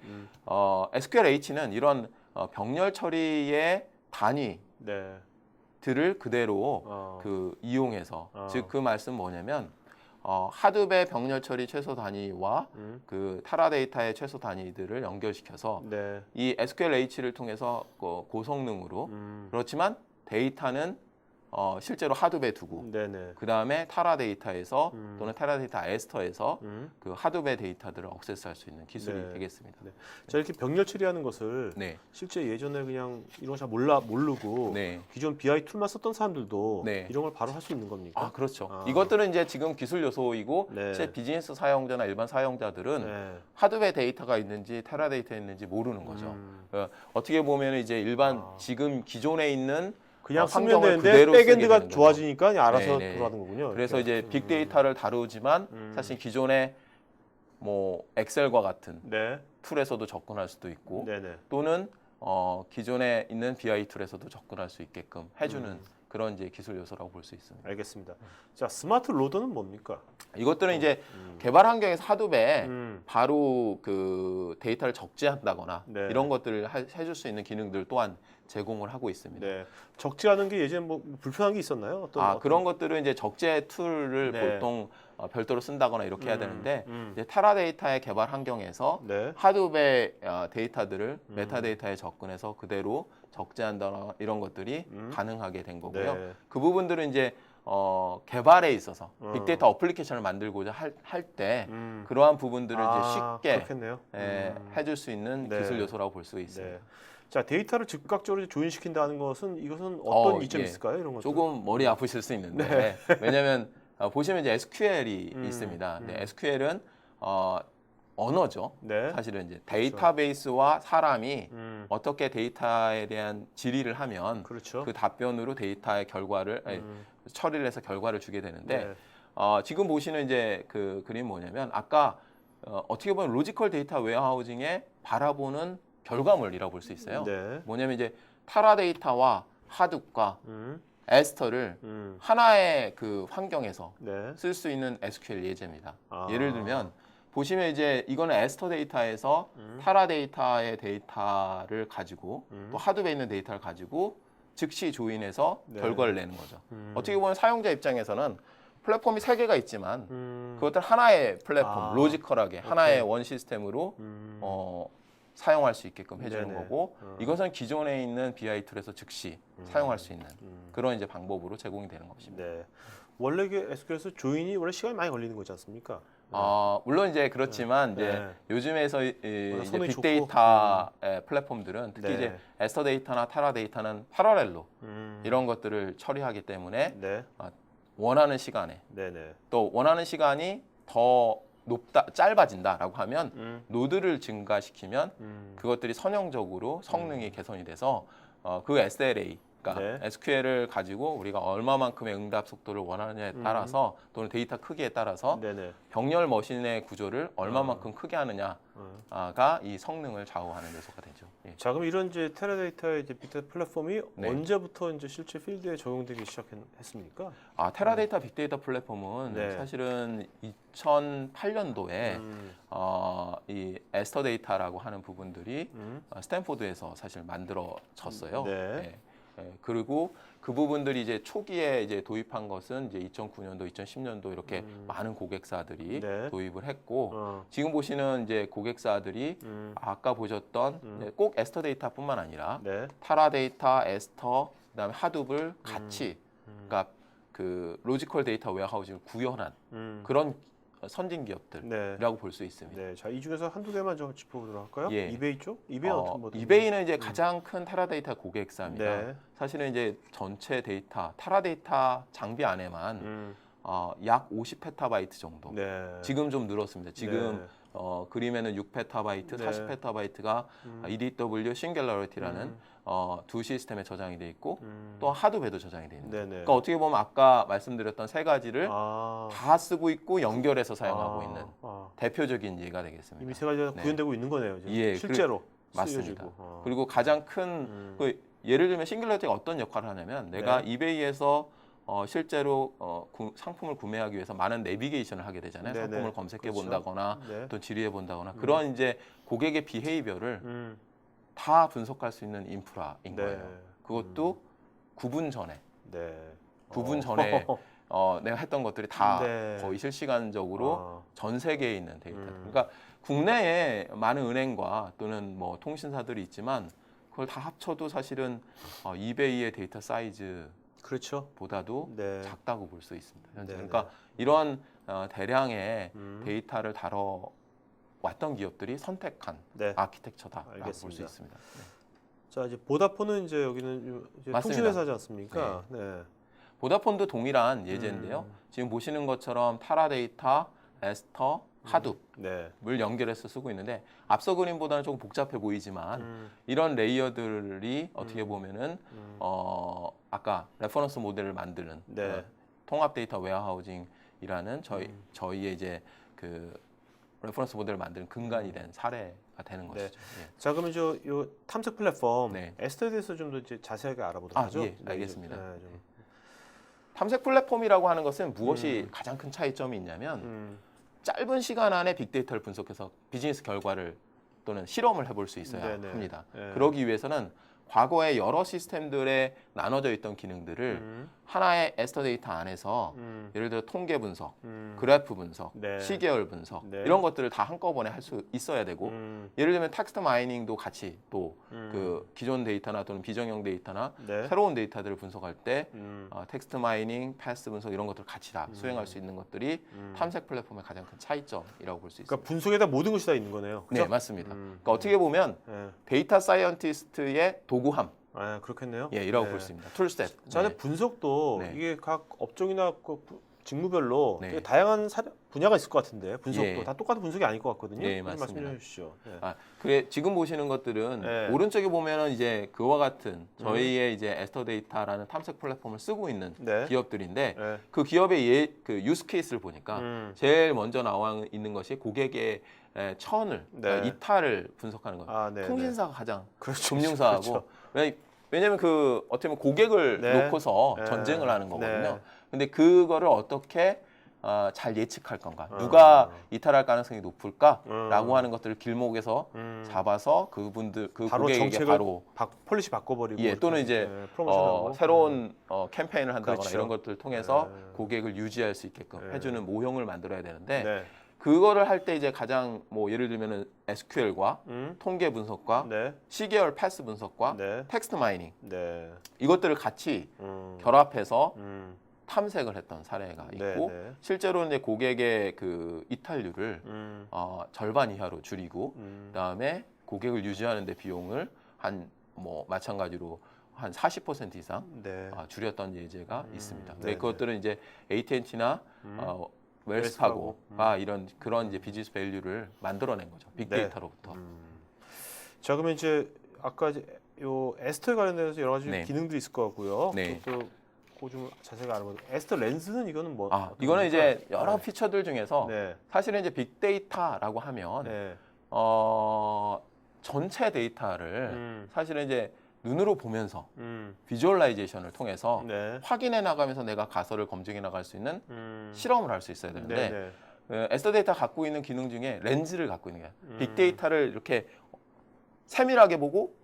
SQLH는 이런 병렬 처리의 단위 네. 들을 그대로 그 이용해서 즉 그 말씀 뭐냐면 하드배 병렬 처리 최소 단위와 그 타라 데이터의 최소 단위들을 연결시켜서 네. 이 SQLH를 통해서 고성능으로 그렇지만 데이터는 실제로 하드배 두고 네네. 그 다음에 타라 데이터에서 또는 타라 데이터 에스터에서 음. 그 하드배 데이터들을 액세스할 수 있는 기술이 네. 되겠습니다. 네. 자, 이렇게 병렬 처리하는 것을 네, 실제 예전에 그냥 이런 거 잘 모르고 네. 기존 BI 툴만 썼던 사람들도 네. 이런 걸 바로 할 수 있는 겁니까? 아, 그렇죠. 아. 이것들은 이제 지금 기술 요소이고 네. 실제 비즈니스 사용자나 일반 사용자들은 네. 하드웨어 데이터가 있는지 테라 데이터가 있는지 모르는 거죠. 어떻게 보면 이제 일반 지금 기존에 있는 그냥 환경을 쓰면 되는데 그대로 쓰게 백엔드가 되는 거죠. 좋아지니까 그냥 알아서 네네. 돌아가는 거군요. 그래서 이렇게. 이제 빅데이터를 다루지만 사실 기존에 뭐 엑셀과 같은 네. 툴에서도 접근할 수도 있고 네네. 또는 기존에 있는 BI 툴에서도 접근할 수 있게끔 해주는 그런 이제 기술 요소라고 볼 수 있습니다. 알겠습니다. 자, 스마트 로더는 뭡니까? 이것들은 이제 개발 환경에서 하드배 음. 바로 그 데이터를 적재한다거나 네. 이런 것들을 해줄 수 있는 기능들 또한 제공을 하고 있습니다. 네. 적재하는 게 예전에 뭐 불편한 게 있었나요? 어떤 그런 것들은 이제 적재 툴을 네. 보통 별도로 쓴다거나 이렇게 해야 되는데 음. 이제 타라 데이터의 개발 환경에서 네. 하드배 데이터들을 메타데이터에 접근해서 그대로 적재한다거나 이런 것들이 가능하게 된 거고요. 네. 그 부분들은 이제 개발에 있어서 빅데이터 어플리케이션을 만들고자 할 때 그러한 부분들을 이제 쉽게 그렇겠네요. 해줄 수 있는 네. 기술 요소라고 볼 수 있습니다. 네. 자, 데이터를 즉각적으로 조인시킨다는 것은 이것은 어떤 이점이 예. 있을까요? 이런 것들. 조금 머리 아프실 수 있는데 왜냐하면 보시면 이제 SQL이 있습니다. 근데 SQL은 언어죠. 네. 사실은 이제 데이터베이스와 사람이 음. 어떻게 어떻게 데이터에 대한 질의를 하면 그렇죠. 그 답변으로 데이터의 결과를 처리를 해서 결과를 주게 되는데 네. 지금 보시는 이제 그 그림 뭐냐면 아까 어떻게 보면 로지컬 데이터 웨어하우징에 바라보는 결과물이라고 볼 수 있어요. 네. 뭐냐면 이제 타라 데이터와 하둡과 에스터를 하나의 그 환경에서 네. 쓸 수 있는 SQL 예제입니다. 아. 예를 들면 보시면 이제 이거는 에스터 데이터에서 타라 데이터의 데이터를 가지고 또 하드에 있는 데이터를 가지고 즉시 조인해서 네. 결과를 내는 거죠. 어떻게 보면 사용자 입장에서는 플랫폼이 세 개가 있지만 음. 그것들 하나의 플랫폼, 아. 로지컬하게 하나의 원 시스템으로 사용할 수 있게끔 해주는 네네. 거고 이것은 기존에 있는 BI 툴에서 즉시 사용할 수 있는 그런 이제 방법으로 제공이 되는 것입니다. 네. 원래 그 SQL에서 조인이 원래 시간이 많이 걸리는 거지 않습니까? 물론 이제 그렇지만 이제 네. 요즘에서 워낙 이제 손이 빅데이터 플랫폼들은 특히 네. 이제 에스터 데이터나 타라 데이터는 파러렐로 음. 이런 것들을 처리하기 때문에 네. 원하는 시간에 네네. 또 원하는 시간이 더 짧아진다라고 하면 노드를 증가시키면 그것들이 선형적으로 성능이 개선이 돼서 그 SLA 그러니까 네. SQL을 가지고 우리가 얼마만큼의 응답 속도를 원하느냐에 따라서 또는 데이터 크기에 따라서 네네. 병렬 머신의 구조를 얼마만큼 크게 하느냐가 이 성능을 좌우하는 요소가 되죠. 예. 자, 그럼 이런 이제 테라데이터의 이제 빅데이터 플랫폼이 네. 언제부터 이제 실제 필드에 적용되기 시작했습니까? 테라데이터 빅데이터 플랫폼은 네. 사실은 2008년도에 이 에스터 데이터라고 하는 부분들이 스탠포드에서 사실 만들어졌어요. 네. 예. 예, 그리고 그 부분들이 이제 초기에 이제 도입한 것은 이제 2009년도, 2010년도 이렇게 많은 고객사들이 네. 도입을 했고 지금 지금 보시는 이제 고객사들이 아까 보셨던 이제 꼭 에스터 데이터뿐만 아니라 네. 타라 데이터, 에스터, 그다음에 하둡을 같이 그러니까 그 로지컬 데이터 웨어하우징을 구현한 그런 선진 기업들이라고 네. 볼 수 있습니다. 네. 자, 이 중에서 한두 개만 좀 짚어보도록 할까요? 예. 이베이 쪽? 이베이는 어떤 뭐 이베이는 이제 가장 큰 타라 데이터 고객사입니다. 네. 사실은 이제 전체 데이터, 타라 데이터 장비 안에만 약 50페타바이트 정도. 네. 지금 좀 늘었습니다. 지금 네. 그림에는 6페타바이트, 네. 40페타바이트가 EDW 싱귤러리티라는 두 시스템에 저장이 돼 있고 또 하드배도 저장이 돼 있는 거예요. 네네. 그러니까 어떻게 보면 아까 말씀드렸던 세 가지를 아. 다 쓰고 있고 연결해서 사용하고 아. 있는 아. 대표적인 예가 되겠습니다. 이미 세 가지가 네. 구현되고 있는 거네요. 지금. 예, 실제로 맞습니다. 쓰여지고. 그리고 가장 큰 예를 들면 싱글러티가 어떤 역할을 하냐면 내가 네. 이베이에서 실제로 상품을 구매하기 위해서 많은 내비게이션을 하게 되잖아요. 네네. 상품을 검색해 그렇죠. 본다거나 네. 또 질의해 본다거나 그런 이제 고객의 비헤이비어를 다 분석할 수 있는 인프라인 네. 거예요. 그것도 구분 전에 네. 9분 전에 내가 했던 것들이 다 네. 거의 실시간적으로 전 세계에 있는 데이터. 음. 그러니까 국내에 많은 은행과 또는 뭐 통신사들이 있지만 그걸 다 합쳐도 사실은 이베이의 데이터 사이즈보다도 그렇죠. 네. 작다고 볼 수 있습니다. 현재. 네, 그러니까 이러한 대량의 데이터를 다뤄왔던 기업들이 선택한 네. 아키텍처다라고 볼 수 알겠습니다. 있습니다. 네. 자, 이제 보다폰은 이제 여기는 이제 맞습니다. 통신회사지 않습니까? 네. 보다폰도 동일한 예제인데요. 지금 보시는 것처럼 타라데이터, 에스터, 하둡을 네. 연결해서 쓰고 있는데 앞서 그림보다는 조금 복잡해 보이지만 이런 레이어들이 어떻게 보면은 아까 레퍼런스 모델을 만드는 네. 통합 데이터 웨어하우징이라는 저희의 이제 그 레퍼런스 모델을 만드는 근간이 된 사례가 되는 네. 것이죠. 예. 자, 그러면 요 탐색 플랫폼 네. 에스터에 대해서 좀 더 이제 자세하게 알아보도록 하죠. 예, 알겠습니다. 네, 좀. 탐색 플랫폼이라고 하는 것은 무엇이 가장 큰 차이점이 있냐면 짧은 시간 안에 빅데이터를 분석해서 비즈니스 결과를 또는 실험을 해볼 수 있어야 네네. 합니다. 네. 그러기 위해서는 과거에 여러 시스템들에 나눠져 있던 기능들을 하나의 에스터 데이터 안에서 예를 들어 통계 분석, 그래프 분석, 네. 시계열 분석 네. 이런 것들을 다 한꺼번에 할 수 있어야 되고 예를 들면 텍스트 마이닝도 같이 또 그 기존 데이터나 또는 비정형 데이터나 네. 새로운 데이터들을 분석할 때 텍스트 마이닝, 패스 분석 이런 것들을 같이 다 수행할 수 있는 것들이 탐색 플랫폼의 가장 큰 차이점이라고 볼 수 있습니다. 그러니까 분석에다 모든 것이 다 있는 거네요. 그죠? 네, 맞습니다. 그러니까 어떻게 보면 네. 데이터 사이언티스트의 도구함, 아, 그렇겠네요. 이라고 네. 볼 수 있습니다. 툴셋. 자, 근데 분석도 네. 이게 각 업종이나 그 직무별로 네. 되게 다양한 분야가 있을 것 같은데 분석도 예. 다 똑같은 분석이 아닐 것 같거든요. 네, 좀 맞습니다. 말씀 좀 해주시죠. 네. 그래 지금 보시는 것들은 네. 오른쪽에 보면은 이제 그와 같은 저희의 이제 에스터 데이터라는 탐색 플랫폼을 쓰고 있는 네. 기업들인데 네. 그 기업의 그 유스 케이스를 보니까 제일 먼저 나와 있는 것이 고객의 천을 네. 그러니까 이탈을 분석하는 거예요. 아, 네, 통신사가 가장 그렇죠. 금융사하고 그렇죠. 왜냐면 그 어떻게 보면 고객을 네. 놓고서 네. 전쟁을 하는 거거든요. 네. 근데 그거를 어떻게 잘 예측할 건가? 누가 이탈할 가능성이 높을까라고 하는 것들을 길목에서 잡아서 그분들 그 바로 고객에게 정책을 바로 폴리시 바꿔버리고 또는 이제 프로모션하고 새로운 캠페인을 한다거나 그렇죠. 이런 것들을 통해서 네. 고객을 유지할 수 있게끔 네. 해주는 모형을 만들어야 되는데 네. 그거를 할 때 이제 가장 뭐 예를 들면은 SQL과 통계 분석과 네. 시계열 패스 분석과 네. 텍스트 마이닝 네. 이것들을 같이 결합해서 음. 탐색을 했던 사례가 있고 네, 네. 실제로 이제 고객의 그 이탈률을 절반 이하로 줄이고 그다음에 고객을 유지하는 데 비용을 한 뭐 마찬가지로 한 40% 이상 네. 줄였던 예제가 있습니다. 네, 근데 그것들은 이제 AT&T나 웰스파고. 웰스파고가 이런 그런 이제 비즈니스 밸류를 만들어낸 거죠. 빅데이터로부터. 자, 그러면 이제 아까 이제 요 에스터에 관련돼서 여러 가지 네. 기능들이 있을 것 같고요. 네. 그것도 그거 좀 자세히 알아보고 에스터 렌즈는 이거는 뭐? 어떤 이거는 겁니까? 이제 여러 네. 피처들 중에서 네. 사실은 이제 빅데이터라고 하면 네. 전체 데이터를 사실은 이제 눈으로 보면서 비주얼라이제이션을 통해서 네. 확인해 나가면서 내가 가설을 검증해 나갈 수 있는 실험을 할 수 있어야 되는데 네. 에스터 데이터 갖고 있는 기능 중에 렌즈를 갖고 있는 거예요. 빅데이터를 이렇게 세밀하게 보고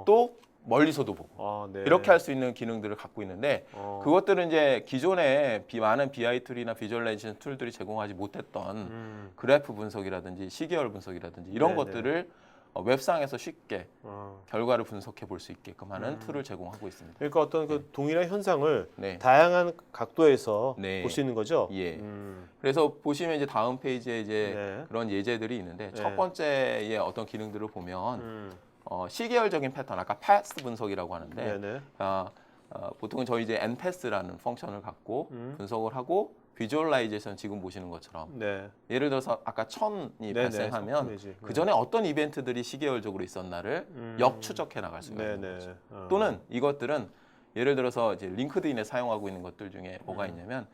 또 멀리서도 보고 네. 이렇게 할 수 있는 기능들을 갖고 있는데 그것들은 이제 기존에 많은 BI 툴이나 비주얼라이제이션 툴들이 제공하지 못했던 그래프 분석이라든지 시계열 분석이라든지 이런 네네. 것들을 웹상에서 쉽게 결과를 분석해 볼 수 있게끔 하는 툴을 제공하고 있습니다. 그러니까 어떤 그 동일한 현상을 네. 다양한 각도에서 네. 볼 수 있는 거죠. 예. 그래서 보시면 이제 다음 페이지에 이제 네. 그런 예제들이 있는데 네. 첫 번째의 어떤 기능들을 보면 시계열적인 패턴, 아까 패스 분석이라고 하는데 네네. 보통은 저희 이제 npass라는 펑션을 갖고 분석을 하고 비주얼라이제이션 지금 보시는 것처럼 네. 예를 들어서 아까 천이 발생하면 성품이지. 그 전에 어떤 이벤트들이 시계열적으로 있었나를 역추적해 나갈 수가 있는 네네. 거죠. 또는 이것들은 예를 들어서 이제 링크드인에 사용하고 있는 것들 중에 뭐가 있냐면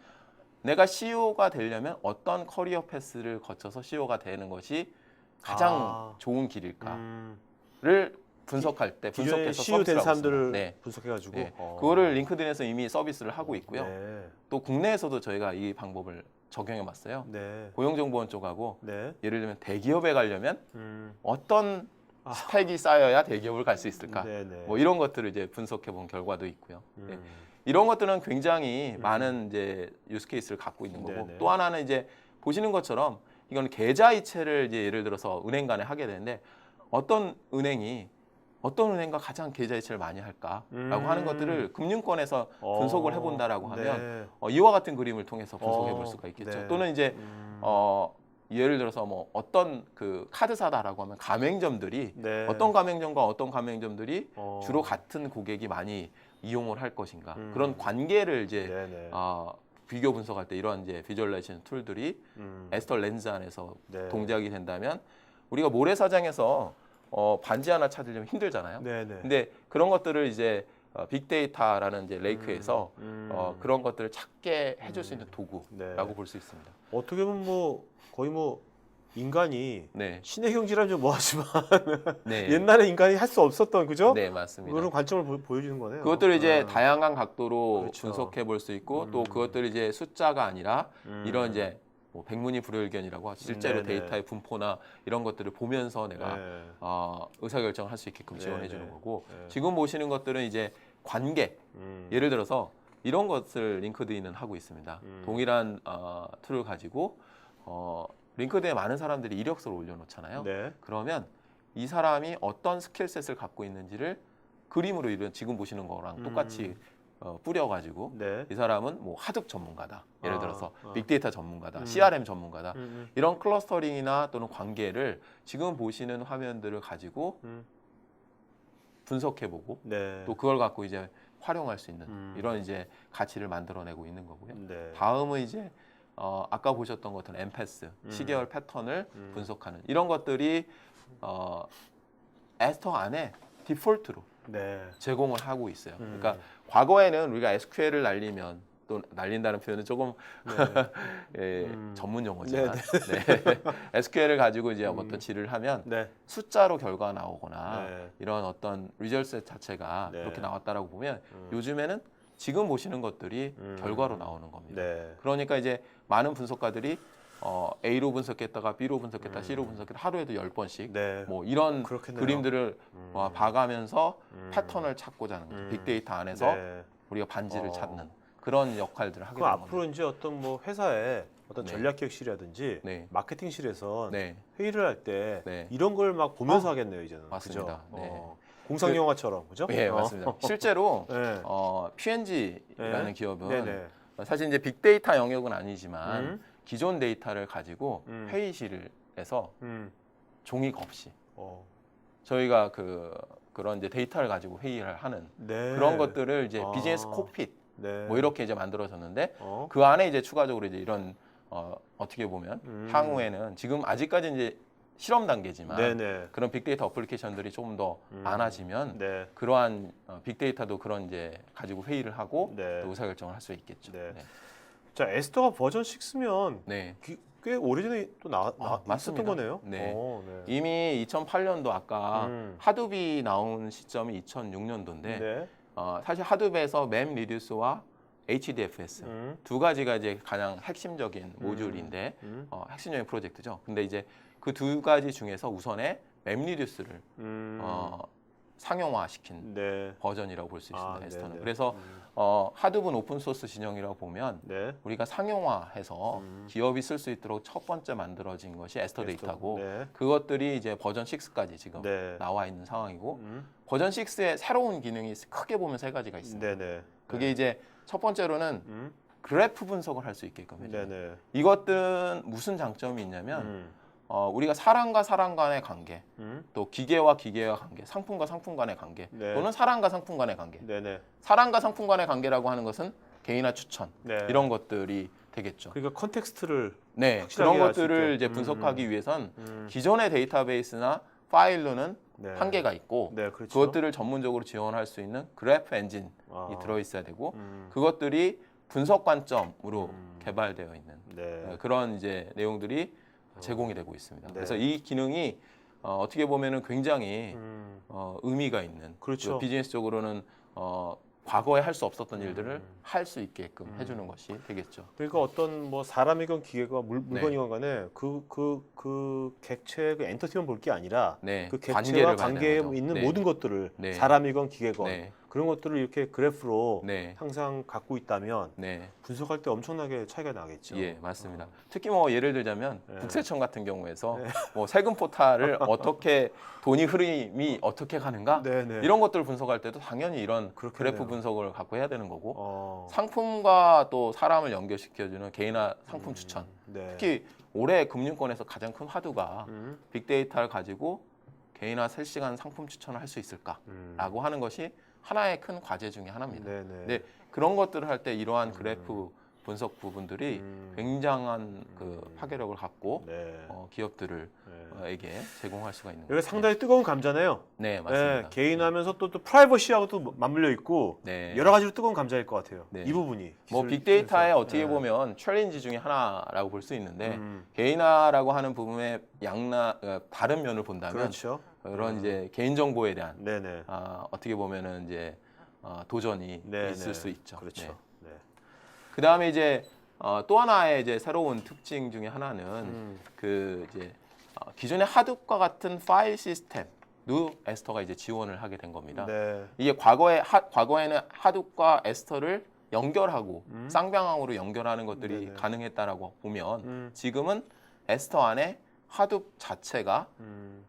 내가 CEO가 되려면 어떤 커리어 패스를 거쳐서 CEO가 되는 것이 가장 좋은 길일까를 분석할 때 기존에 분석해서 CEO 된 서비스를 하고 사람들을 있습니다. 네. 분석해가지고 네. 그거를 링크드인에서 이미 서비스를 하고 있고요. 네. 또 국내에서도 저희가 이 방법을 적용해 봤어요. 네. 고용정보원 쪽하고 네. 예를 들면 대기업에 가려면 어떤 스펙이 쌓여야 대기업을 갈 수 있을까? 네네. 뭐 이런 것들을 이제 분석해 본 결과도 있고요. 네. 이런 것들은 굉장히 많은 이제 유스 케이스를 갖고 있는 거고 네네. 또 하나는 이제 보시는 것처럼 이건 계좌 이체를 이제 예를 들어서 은행 간에 하게 되는데 어떤 은행과 가장 계좌 이체를 많이 할까라고 하는 것들을 금융권에서 분석을 해본다라고 하면 네. 이와 같은 그림을 통해서 분석해 볼 수가 있겠죠. 네. 또는 이제 예를 들어서 뭐 어떤 그 카드사다라고 하면 가맹점들이 네. 어떤 가맹점과 어떤 가맹점들이 어. 주로 같은 고객이 많이 이용을 할 것인가 그런 관계를 이제 네네. 비교 분석할 때 이런 이제 비주얼라이제이션 툴들이 에스터 렌즈 안에서 네. 동작이 된다면 우리가 모래사장에서 반지 하나 찾으려면 힘들잖아요. 네네. 근데 그런 것들을 이제 빅데이터라는 이제 레이크에서 그런 것들을 찾게 해줄 수 있는 도구라고 네. 볼 수 있습니다. 어떻게 보면 뭐 거의 뭐 인간이 네, 신의 경지라면 좀 뭐하지만 네, 옛날에 인간이 할 수 없었던 그죠? 네 맞습니다. 그런 관점을 보여주는 거네요. 그것들을 이제 아. 다양한 각도로 그렇죠. 분석해 볼 수 있고 또 그것들을 이제 숫자가 아니라 이런 이제 뭐 백문이 불여일견이라고 실제로 네네. 데이터의 분포나 이런 것들을 보면서 내가 네. 의사결정을 할 수 있게끔 지원해 네네. 주는 거고 네. 지금 보시는 것들은 이제 관계 예를 들어서 이런 것을 링크드인은 하고 있습니다. 동일한 툴을 가지고 링크드인에 많은 사람들이 이력서를 올려놓잖아요. 네. 그러면 이 사람이 어떤 스킬셋을 갖고 있는지를 그림으로 이런 지금 보시는 거랑 똑같이 뿌려가지고 네. 이 사람은 뭐 하둡 전문가다. 예를 아, 들어서 아. 빅데이터 전문가다. CRM 전문가다. 음. 이런 클러스터링이나 또는 관계를 지금 보시는 화면들을 가지고 분석해보고 네. 또 그걸 갖고 이제 활용할 수 있는 이런 이제 가치를 만들어내고 있는 거고요. 네. 다음은 이제 아까 보셨던 것처럼 엠패스 시계열 패턴을 분석하는 이런 것들이 에스터 안에 디폴트로 네. 제공을 하고 있어요. 그러니까 과거에는 우리가 SQL을 날리면 또 날린다는 표현은 조금 예, 전문 용어지만 네. SQL을 가지고 이제 어떤 질을 하면 네. 숫자로 결과 나오거나 네. 이런 어떤 리절트 자체가 네. 그렇게 나왔다라고 보면 요즘에는 지금 보시는 것들이 결과로 나오는 겁니다. 네. 그러니까 이제 많은 분석가들이 A로 분석했다가 B로 분석했다, C로 분석했다 하루에도 10번씩 네. 뭐 이런 그렇겠네요. 그림들을 봐가면서 패턴을 찾고자 하는 거죠. 빅데이터 안에서 네. 우리가 반지를 찾는 그런 역할들을 하게 그럼 되는 앞으로 겁니다. 이제 어떤 뭐 회사에 어떤 네. 전략기획실이라든지 네. 마케팅실에서 네, 회의를 할 때 네. 이런 걸 막 보면서 하겠네요 이제는. 맞습니다. 그죠? 네. 공상 영화처럼 그죠? 예, 맞습니다. 실제로 네. P&G라는 네. 기업은 네네. 사실 이제 빅데이터 영역은 아니지만 음. 기존 데이터를 가지고 회의실에서 종이가 없이 어. 저희가 그런 이제 데이터를 가지고 회의를 하는 네. 그런 것들을 이제 아. 비즈니스 콕핏 네. 뭐 이렇게 이제 만들어졌는데 어. 그 안에 이제 추가적으로 이제 이런 어떻게 보면 향후에는 지금 아직까지 이제 실험 단계지만 네네. 그런 빅데이터 어플리케이션들이 조금 더 많아지면 네. 그러한 빅데이터도 그런 이제 가지고 회의를 하고 네. 또 의사결정을 할 수 있겠죠. 네. 네. 자 에스터가 버전 6면 네. 꽤 오래전에 또 있었던 맞습니다. 거네요. 네. 네. 이미 2008년도 아까 음. 하둡이 나온 시점이 2006년도인데 네. 사실 하둡에서 맵 리듀스와 HDFS 두 가지가 이제 가장 핵심적인 모듈인데 핵심적인 프로젝트죠. 근데 이제 그 두 가지 중에서 우선에 맵 리듀스를 상용화시킨 네. 버전이라고 볼 수 있습니다. 아, 에스터는. 네네. 그래서 하둡은 오픈 소스 진영이라고 보면 네. 우리가 상용화해서 기업이 쓸 수 있도록 첫 번째 만들어진 것이 에스터 데이터고 네. 그것들이 이제 버전 6까지 지금 네. 나와 있는 상황이고 버전 6의 새로운 기능이 크게 보면 세 가지가 있습니다. 네네. 그게 이제 첫 번째로는 그래프 분석을 할 수 있게끔 해줘요. 네네. 이것들은 무슨 장점이 있냐면 우리가 사람과 사람 간의 관계, 또 기계와 기계와 관계, 상품과 상품 간의 관계, 네. 또는 사람과 상품 간의 관계. 네네. 사람과 상품 간의 관계라고 하는 것은 개인화 추천 네. 이런 것들이 되겠죠. 그러니까 컨텍스트를 네, 확실하게 그런 알수 것들을 있게. 이제 분석하기 위해선 기존의 데이터베이스나 파일로는 네. 한계가 있고 네, 그렇죠. 그것들을 전문적으로 지원할 수 있는 그래프 엔진이 아. 들어있어야 되고 그것들이 분석 관점으로 개발되어 있는 네. 그런 이제 내용들이 제공이 되고 있습니다. 네. 그래서 이 기능이 어떻게 보면은 굉장히 의미가 있는 그렇죠. 그 비즈니스적으로는 과거에 할 수 없었던 일들을 할 수 있게끔 해주는 것이 되겠죠. 그러니까 어떤 뭐 사람이건 기계가 물건이건 간에 그 객체의 그 엔터테인먼트 볼 게 아니라 네, 그 관계를 객체와 봐야 관계에 되는 거죠. 있는 네. 모든 것들을 네. 사람이건 기계건 네. 그런 것들을 이렇게 그래프로 네. 항상 갖고 있다면 네. 분석할 때 엄청나게 차이가 나겠죠. 예, 맞습니다. 특히 뭐 예를 들자면 네. 국세청 같은 경우에서 뭐 세금 포탈을 어떻게 돈이 흐름이 어떻게 가는가 네네. 이런 것들을 분석할 때도 당연히 이런 그렇겠네요. 그래프 분석을 갖고 해야 되는 거고 어. 상품과 또 사람을 연결시켜주는 개인화 상품 추천. 네. 특히 올해 금융권에서 가장 큰 화두가 음. 빅데이터를 가지고 개인화 실시간 상품 추천을 할 수 있을까라고 하는 것이 하나의 큰 과제 중에 하나입니다. 네네. 네, 그런 것들을 할 때 이러한 그래프 분석 부분들이 음. 굉장한 그 파괴력을 갖고 네. 기업들에게 제공할 수가 있는 여기 거죠. 상당히 뜨거운 감자네요. 네, 맞습니다. 개인하면서 또 프라이버시하고도 맞물려 있고 네. 여러 가지로 뜨거운 감자일 것 같아요. 네. 이 부분이. 뭐 기술- 빅데이터의 기술에서. 어떻게 보면 챌린지 중에 하나라고 볼 수 있는데 음. 개인화라고 하는 부분의 다른 면을 본다면 그렇죠. 그런 이제 개인 정보에 대한 네네. 어떻게 보면은 이제 도전이 네네. 있을 수 있죠. 그렇죠. 네. 그 다음에 이제 또 하나의 이제 새로운 특징 중에 하나는 그 이제 기존의 하둡과 같은 파일 시스템도 에스터가 이제 지원을 하게 된 겁니다. 네. 이게 과거에는 하둡과 에스터를 연결하고 쌍방향으로 연결하는 것들이 네네. 가능했다라고 보면 음. 지금은 에스터 안에 하둡 자체가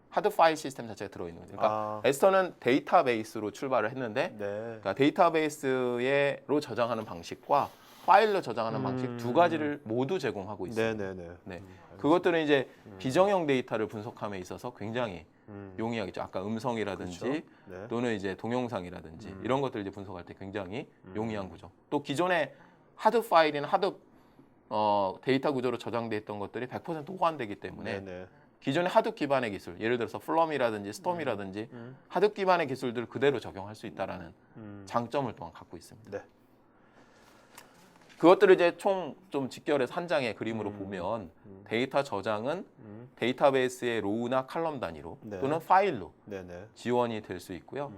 하드 파일 시스템 자체가 들어있는 거죠. 그러니까 아. 에스터는 데이터베이스로 출발을 했는데 네. 그러니까 데이터베이스로 저장하는 방식과 파일로 저장하는 방식 두 가지를 모두 제공하고 있습니다. 네네네. 네. 그것들은 이제 비정형 데이터를 분석함에 있어서 굉장히 용이하겠죠. 아까 음성이라든지 그렇죠. 네. 또는 이제 동영상이라든지 이런 것들 이제 분석할 때 굉장히 용이한 구조. 또 기존의 하드 파일이나 하드 데이터 구조로 저장돼 있던 것들이 100% 호환되기 때문에 네네. 기존의 하드 기반의 기술, 예를 들어서 플럼이라든지 스톰이라든지 하드 기반의 기술들을 그대로 적용할 수 있다라는 장점을 또한 갖고 있습니다. 네. 그것들을 이제 총 좀 직결해서 한 장의 그림으로 보면 데이터 저장은 데이터베이스의 로우나 칼럼 단위로 네. 또는 파일로 네네. 지원이 될 수 있고요.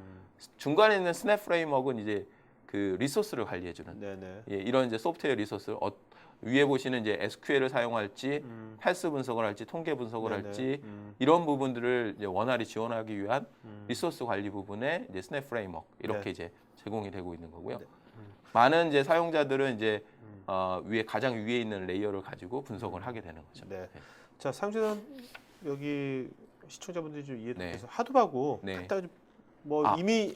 중간에 있는 스냅 프레임워크는 이제 그 리소스를 관리해주는 네네. 예, 이런 이제 소프트웨어 리소스 위에 보시는 이제 SQL을 사용할지 패스 분석을 할지 통계 분석을 네네. 할지 이런 부분들을 이제 원활히 지원하기 위한 리소스 관리 부분에 이제 스냅 프레임워크 이렇게 네. 이제 제공이 되고 있는 거고요. 네. 많은 이제 사용자들은 이제 가장 위에 있는 레이어를 가지고 분석을 하게 되는 거죠. 네. 자, 상진원 여기 시청자분들이 좀 이해돼서 네. 하둡하고 네. 간단히 뭐 아, 이미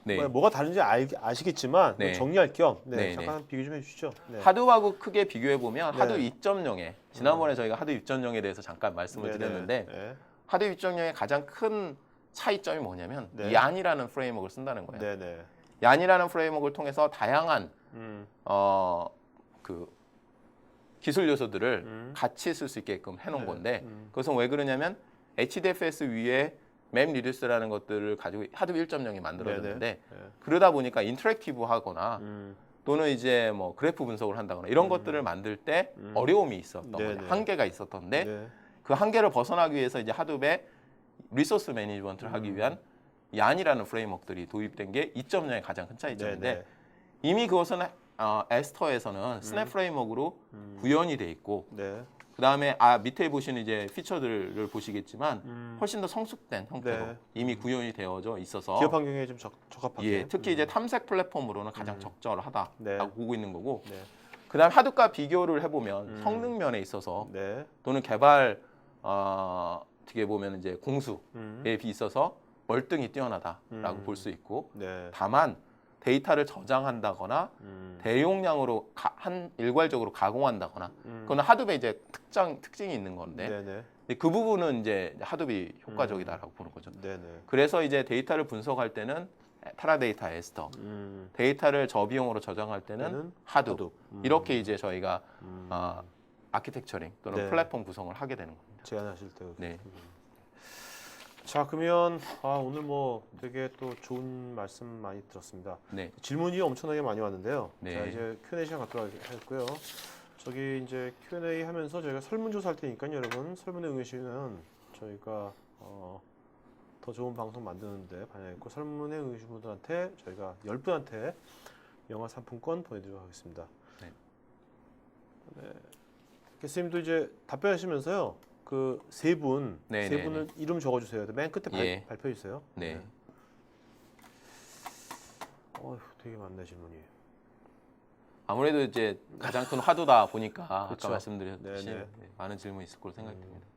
네. 뭐가 다른지 네. 아시겠지만 뭐 정리할 겸 네, 잠깐 비교 좀 해주시죠. 네. 하둡하고 크게 비교해 보면 네. 하둡 2.0에 지난번에 저희가 하둡 6.0에 대해서 잠깐 말씀을 네네. 드렸는데 네. 하둡 6.0의 가장 큰 차이점이 뭐냐면 네. 얀이라는 프레임워크를 쓴다는 거예요. 네네. 얀이라는 프레임워크를 통해서 다양한 그 기술 요소들을 같이 쓸 수 있게끔 해놓은 네. 건데 그것은 왜 그러냐면 HDFS 위에 맵 리듀스라는 것들을 가지고 하둡 1.0이 만들어졌는데 네네. 네. 그러다 보니까 인터랙티브하거나 음. 또는 이제 뭐 그래프 분석을 한다거나 이런 것들을 만들 때 어려움이 있었던 네네. 거죠. 한계가 있었던데 네. 그 한계를 벗어나기 위해서 이제 하둡의 리소스 매니지먼트를 하기 위한 얀이라는 프레임워크들이 도입된 게 2.0의 가장 큰 차이점인데 네네. 이미 그것은 에스터에서는 스냅 프레임워크로 구현이 돼 있고 네. 그 다음에 밑에 보시는 이제 피처들을 보시겠지만 훨씬 더 성숙된 형태로 네. 이미 구현이 되어져 있어서 기업 환경에 좀 적합하게. 예, 특히 이제 탐색 플랫폼으로는 가장 적절하다라고 네. 보고 있는 거고 네. 그다음 하둡과 비교를 해보면 성능 면에 있어서 네. 또는 개발 어떻게 보면 이제 공수에 있어서 월등히 뛰어나다라고 볼 수 있고 네. 다만 데이터를 저장한다거나 대용량으로 일괄적으로 가공한다거나 그건 하둡의 이제 특징이 있는 건데 네네. 근데 그 부분은 이제 하둡이 효과적이다라고 보는 거죠. 네네. 그래서 이제 데이터를 분석할 때는 테라데이터 에스터, 데이터를 저비용으로 저장할 때는 때는 하둡. 하둡. 이렇게 이제 저희가 아키텍처링 또는 네. 플랫폼 구성을 하게 되는 겁니다. 제안하실 때. 네. 자, 그러면 오늘 뭐 되게 또 좋은 말씀 많이 들었습니다. 네. 질문이 엄청나게 많이 왔는데요. 네. 자, 이제 Q&A 시간 갖도록 하겠고요. 저기 이제 Q&A 하면서 저희가 설문조사 할 테니까요, 여러분 설문에 응해주시면 저희가 더 좋은 방송 만드는데 반영했고 설문에 응해주신 분들한테 저희가 10분한테 영화 상품권 보내드리도록 하겠습니다. 네. 네. 교수님도 이제 답변하시면서요. 그 세 분, 네, 세 네, 분을 이름 적어주세요. 맨 끝에 예. 발표해 주세요. 네. 되게 많네 질문이. 아무래도 이제 가장 큰 화두다 보니까 그렇죠. 아까 말씀드렸듯이 네네. 많은 질문이 있을 거로 생각됩니다.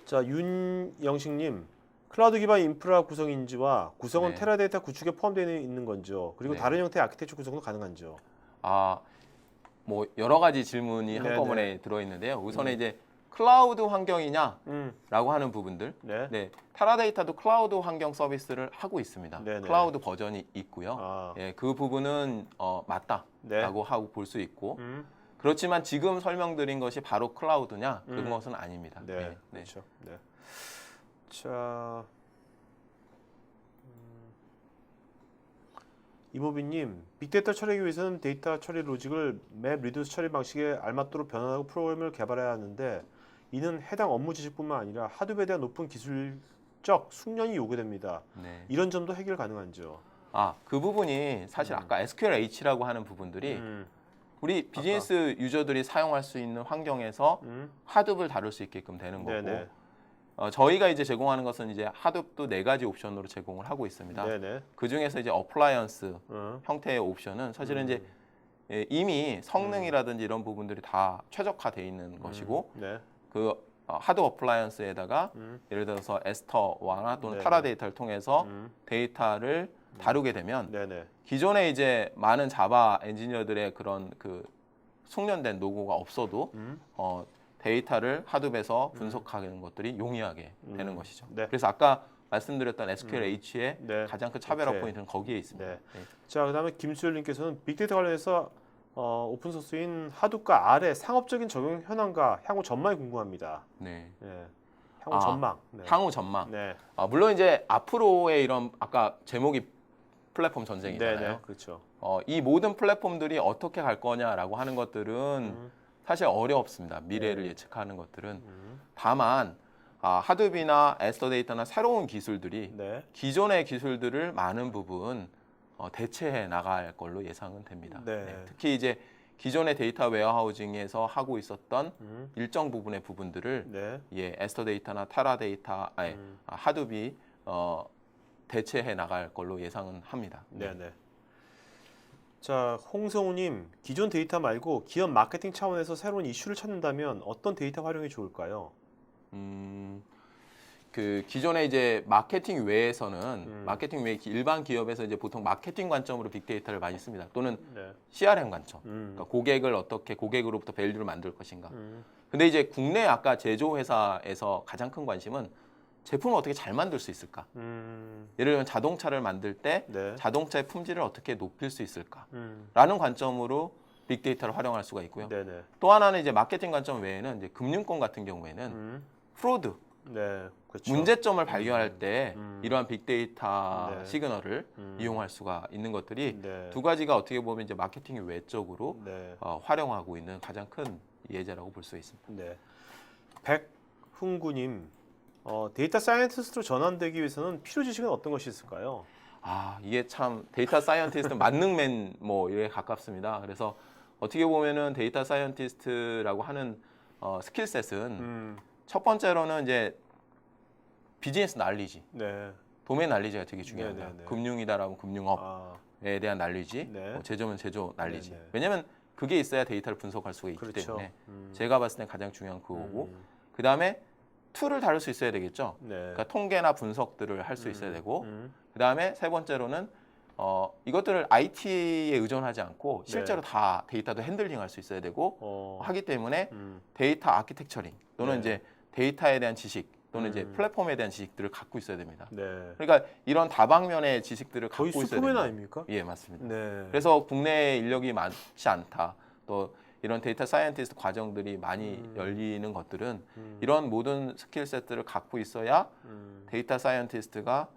자, 윤영식님, 클라우드 기반 인프라 구성인지와 구성은 네. 테라데이터 구축에 포함되어 있는 건지요? 그리고 네. 다른 형태의 아키텍처 구성도 가능한지요? 뭐 여러 가지 질문이 네네. 한꺼번에 들어있는데요. 우선에 이제 클라우드 환경이냐라고 음, 하는 부분들. 네. 네, 테라데이터도 클라우드 환경 서비스를 하고 있습니다. 네네. 클라우드 버전이 있고요. 아, 예, 그 부분은 맞다라고 네. 하고 볼 수 있고. 음, 그렇지만 지금 설명드린 것이 바로 클라우드냐? 음. 그것은 아닙니다. 네, 네, 네. 그렇죠. 네. 자, 이모빈님, 빅데이터 처리하기 위해서는 데이터 처리 로직을 맵 리듀스 처리 방식에 알맞도록 변환하고 프로그램을 개발해야 하는데 이는 해당 업무 지식뿐만 아니라 하드웨어에 대한 높은 기술적 숙련이 요구됩니다. 네. 이런 점도 해결 가능한지요? 그 부분이 사실 아까 SQLH라고 하는 부분들이 우리 비즈니스 유저들이 사용할 수 있는 환경에서 하둡을 다룰 수 있게끔 되는 거고 네네. 저희가 이제 제공하는 것은 이제 하둡도 4가지 옵션으로 제공을 하고 있습니다. 네네. 그 중에서 이제 어플라이언스 형태의 옵션은 사실은 이제 이미 성능이라든지 이런 부분들이 다 최적화되어 있는 것이고 네. 그 하드 어플라이언스에다가 예를 들어서 에스터와나 또는 네네. 타라데이터를 통해서 데이터를 다루게 되면 네네. 기존에 이제 많은 자바 엔지니어들의 그런 그 숙련된 노고가 없어도 데이터를 하둡에서 분석하는 것들이 용이하게 되는 것이죠. 네. 그래서 아까 말씀드렸던 SQLH의 네. 가장 큰 차별화 오케이. 포인트는 거기에 있습니다. 네. 네. 자, 그다음에 김수열님께서는 빅데이터 관련해서 오픈 소스인 하둡과 R의 상업적인 적용 현황과 향후 전망이 궁금합니다. 네. 네. 향후 전망. 네. 향후 전망. 네. 물론 이제 앞으로의 이런 아까 제목이 플랫폼 전쟁이잖아요. 네네. 그렇죠. 이 모든 플랫폼들이 어떻게 갈 거냐라고 하는 것들은 사실 어렵습니다. 미래를 네. 예측하는 것들은. 다만 하둡이나 에스터데이터나 새로운 기술들이 네. 기존의 기술들을 많은 부분 대체해 나갈 걸로 예상은 됩니다. 네. 특히 이제 기존의 데이터 웨어하우징에서 하고 있었던 일정 부분의 부분들을 네. 에스터데이터나 타라데이터, 하둡이 대체해 나갈 걸로 예상은 합니다. 네네. 자, 홍성우님, 기존 데이터 말고 기업 마케팅 차원에서 새로운 이슈를 찾는다면 어떤 데이터 활용이 좋을까요? 그 기존에 이제 마케팅 외에서는 마케팅 외 일반 기업에서 이제 보통 마케팅 관점으로 빅데이터를 많이 씁니다. 또는 네. CRM 관점. 그러니까 고객을 어떻게 고객으로부터 밸류를 만들 것인가. 근데 이제 국내 아까 제조 회사에서 가장 큰 관심은 제품을 어떻게 잘 만들 수 있을까? 예를 들면 자동차를 만들 때 네. 자동차의 품질을 어떻게 높일 수 있을까? 음. 라는 관점으로 빅데이터를 활용할 수가 있고요. 네네. 또 하나는 이제 마케팅 관점 외에는 이제 금융권 같은 경우에는 프로드, 네. 그렇죠. 문제점을 발견할 때 이러한 빅데이터 네. 시그널을 이용할 수가 있는 것들이 네. 두 가지가 어떻게 보면 이제 마케팅 외적으로 네. 활용하고 있는 가장 큰 예제라고 볼 수 있습니다. 네. 백훈구님, 데이터 사이언티스트로 전환되기 위해서는 필요 지식은 어떤 것이 있을까요? 이게 참 데이터 사이언티스트 만능맨 뭐 이에 가깝습니다. 그래서 어떻게 보면은 데이터 사이언티스트라고 하는 스킬셋은 첫 번째로는 이제 비즈니스 날리지, 네. 도메인 날리지가 되게 중요합니다. 네네네. 금융이다라면 금융업에 대한 날리지, 네. 제조면 제조 날리지. 네네. 왜냐하면 그게 있어야 데이터를 분석할 수가 있기 그렇죠. 때문에 제가 봤을 때 가장 중요한 그거고 그 다음에 툴을 다룰 수 있어야 되겠죠. 네. 그러니까 통계나 분석들을 할 수 있어야 되고 그 다음에 세 번째로는 이것들을 IT에 의존하지 않고 실제로 네. 다 데이터도 핸들링할 수 있어야 되고 하기 때문에 데이터 아키텍처링 또는 네. 이제 데이터에 대한 지식 또는 이제 플랫폼에 대한 지식들을 갖고 있어야 됩니다. 네. 그러니까 이런 다방면의 지식들을 갖고 거의 있어야 슈퍼맨 됩니다. 아닙니까? 예, 맞습니다. 네. 그래서 국내에 인력이 많지 않다. 또 이런 데이터 사이언티스트 과정들이 많이 열리는 것들은 이런 모든 스킬셋들을 갖고 있어야 데이터 사이언티스트가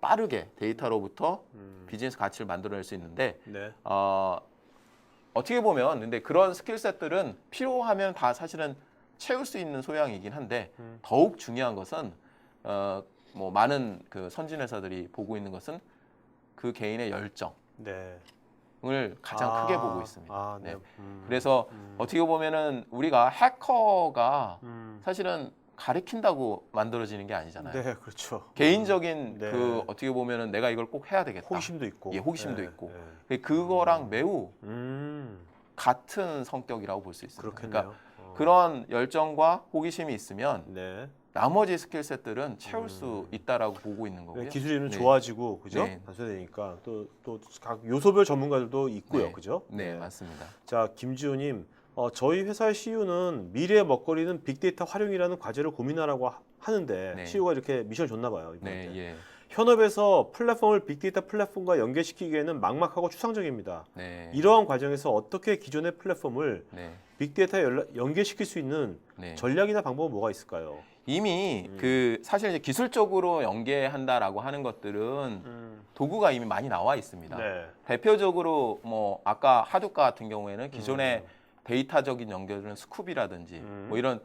빠르게 데이터로부터 비즈니스 가치를 만들어낼 수 있는데 네. 어떻게 보면 근데 그런 스킬셋들은 필요하면 다 사실은 채울 수 있는 소양이긴 한데 더욱 중요한 것은 뭐 많은 그 선진 회사들이 보고 있는 것은 그 개인의 열정을 네. 가장 크게 보고 있습니다. 네. 그래서 어떻게 보면은 우리가 해커가 사실은 가리킨다고 만들어지는 게 아니잖아요. 네, 그렇죠. 개인적인 네. 그 어떻게 보면은 내가 이걸 꼭 해야 되겠다. 호기심도 있고. 예, 호기심도 네, 있고. 네. 그거랑 매우 음, 같은 성격이라고 볼 수 있습니다. 그렇겠네요. 그러니까 그런 열정과 호기심이 있으면 네. 나머지 스킬셋들은 채울 수 있다라고 보고 있는 거고요. 기술이 네. 좋아지고, 그죠? 네. 단순되니까 또 각 요소별 전문가들도 있고요, 네. 그죠? 네, 맞습니다. 자, 김지호님, 저희 회사의 CEO는 미래의 먹거리는 빅데이터 활용이라는 과제를 고민하라고 하는데 네. CEO가 이렇게 미션을 줬나 봐요. 네, 이분한테. 예. 현업에서 플랫폼을 빅데이터 플랫폼과 연계시키기에는 막막하고 추상적입니다. 네. 이러한 과정에서 어떻게 기존의 플랫폼을 네. 빅데이터에 연계시킬 수 있는 네. 전략이나 방법은 뭐가 있을까요? 이미 그 사실 이제 기술적으로 연계한다라고 하는 것들은 도구가 이미 많이 나와 있습니다. 네. 대표적으로 뭐 아까 하두카 같은 경우에는 기존의 데이터적인 연결은 스쿱이라든지 뭐 이런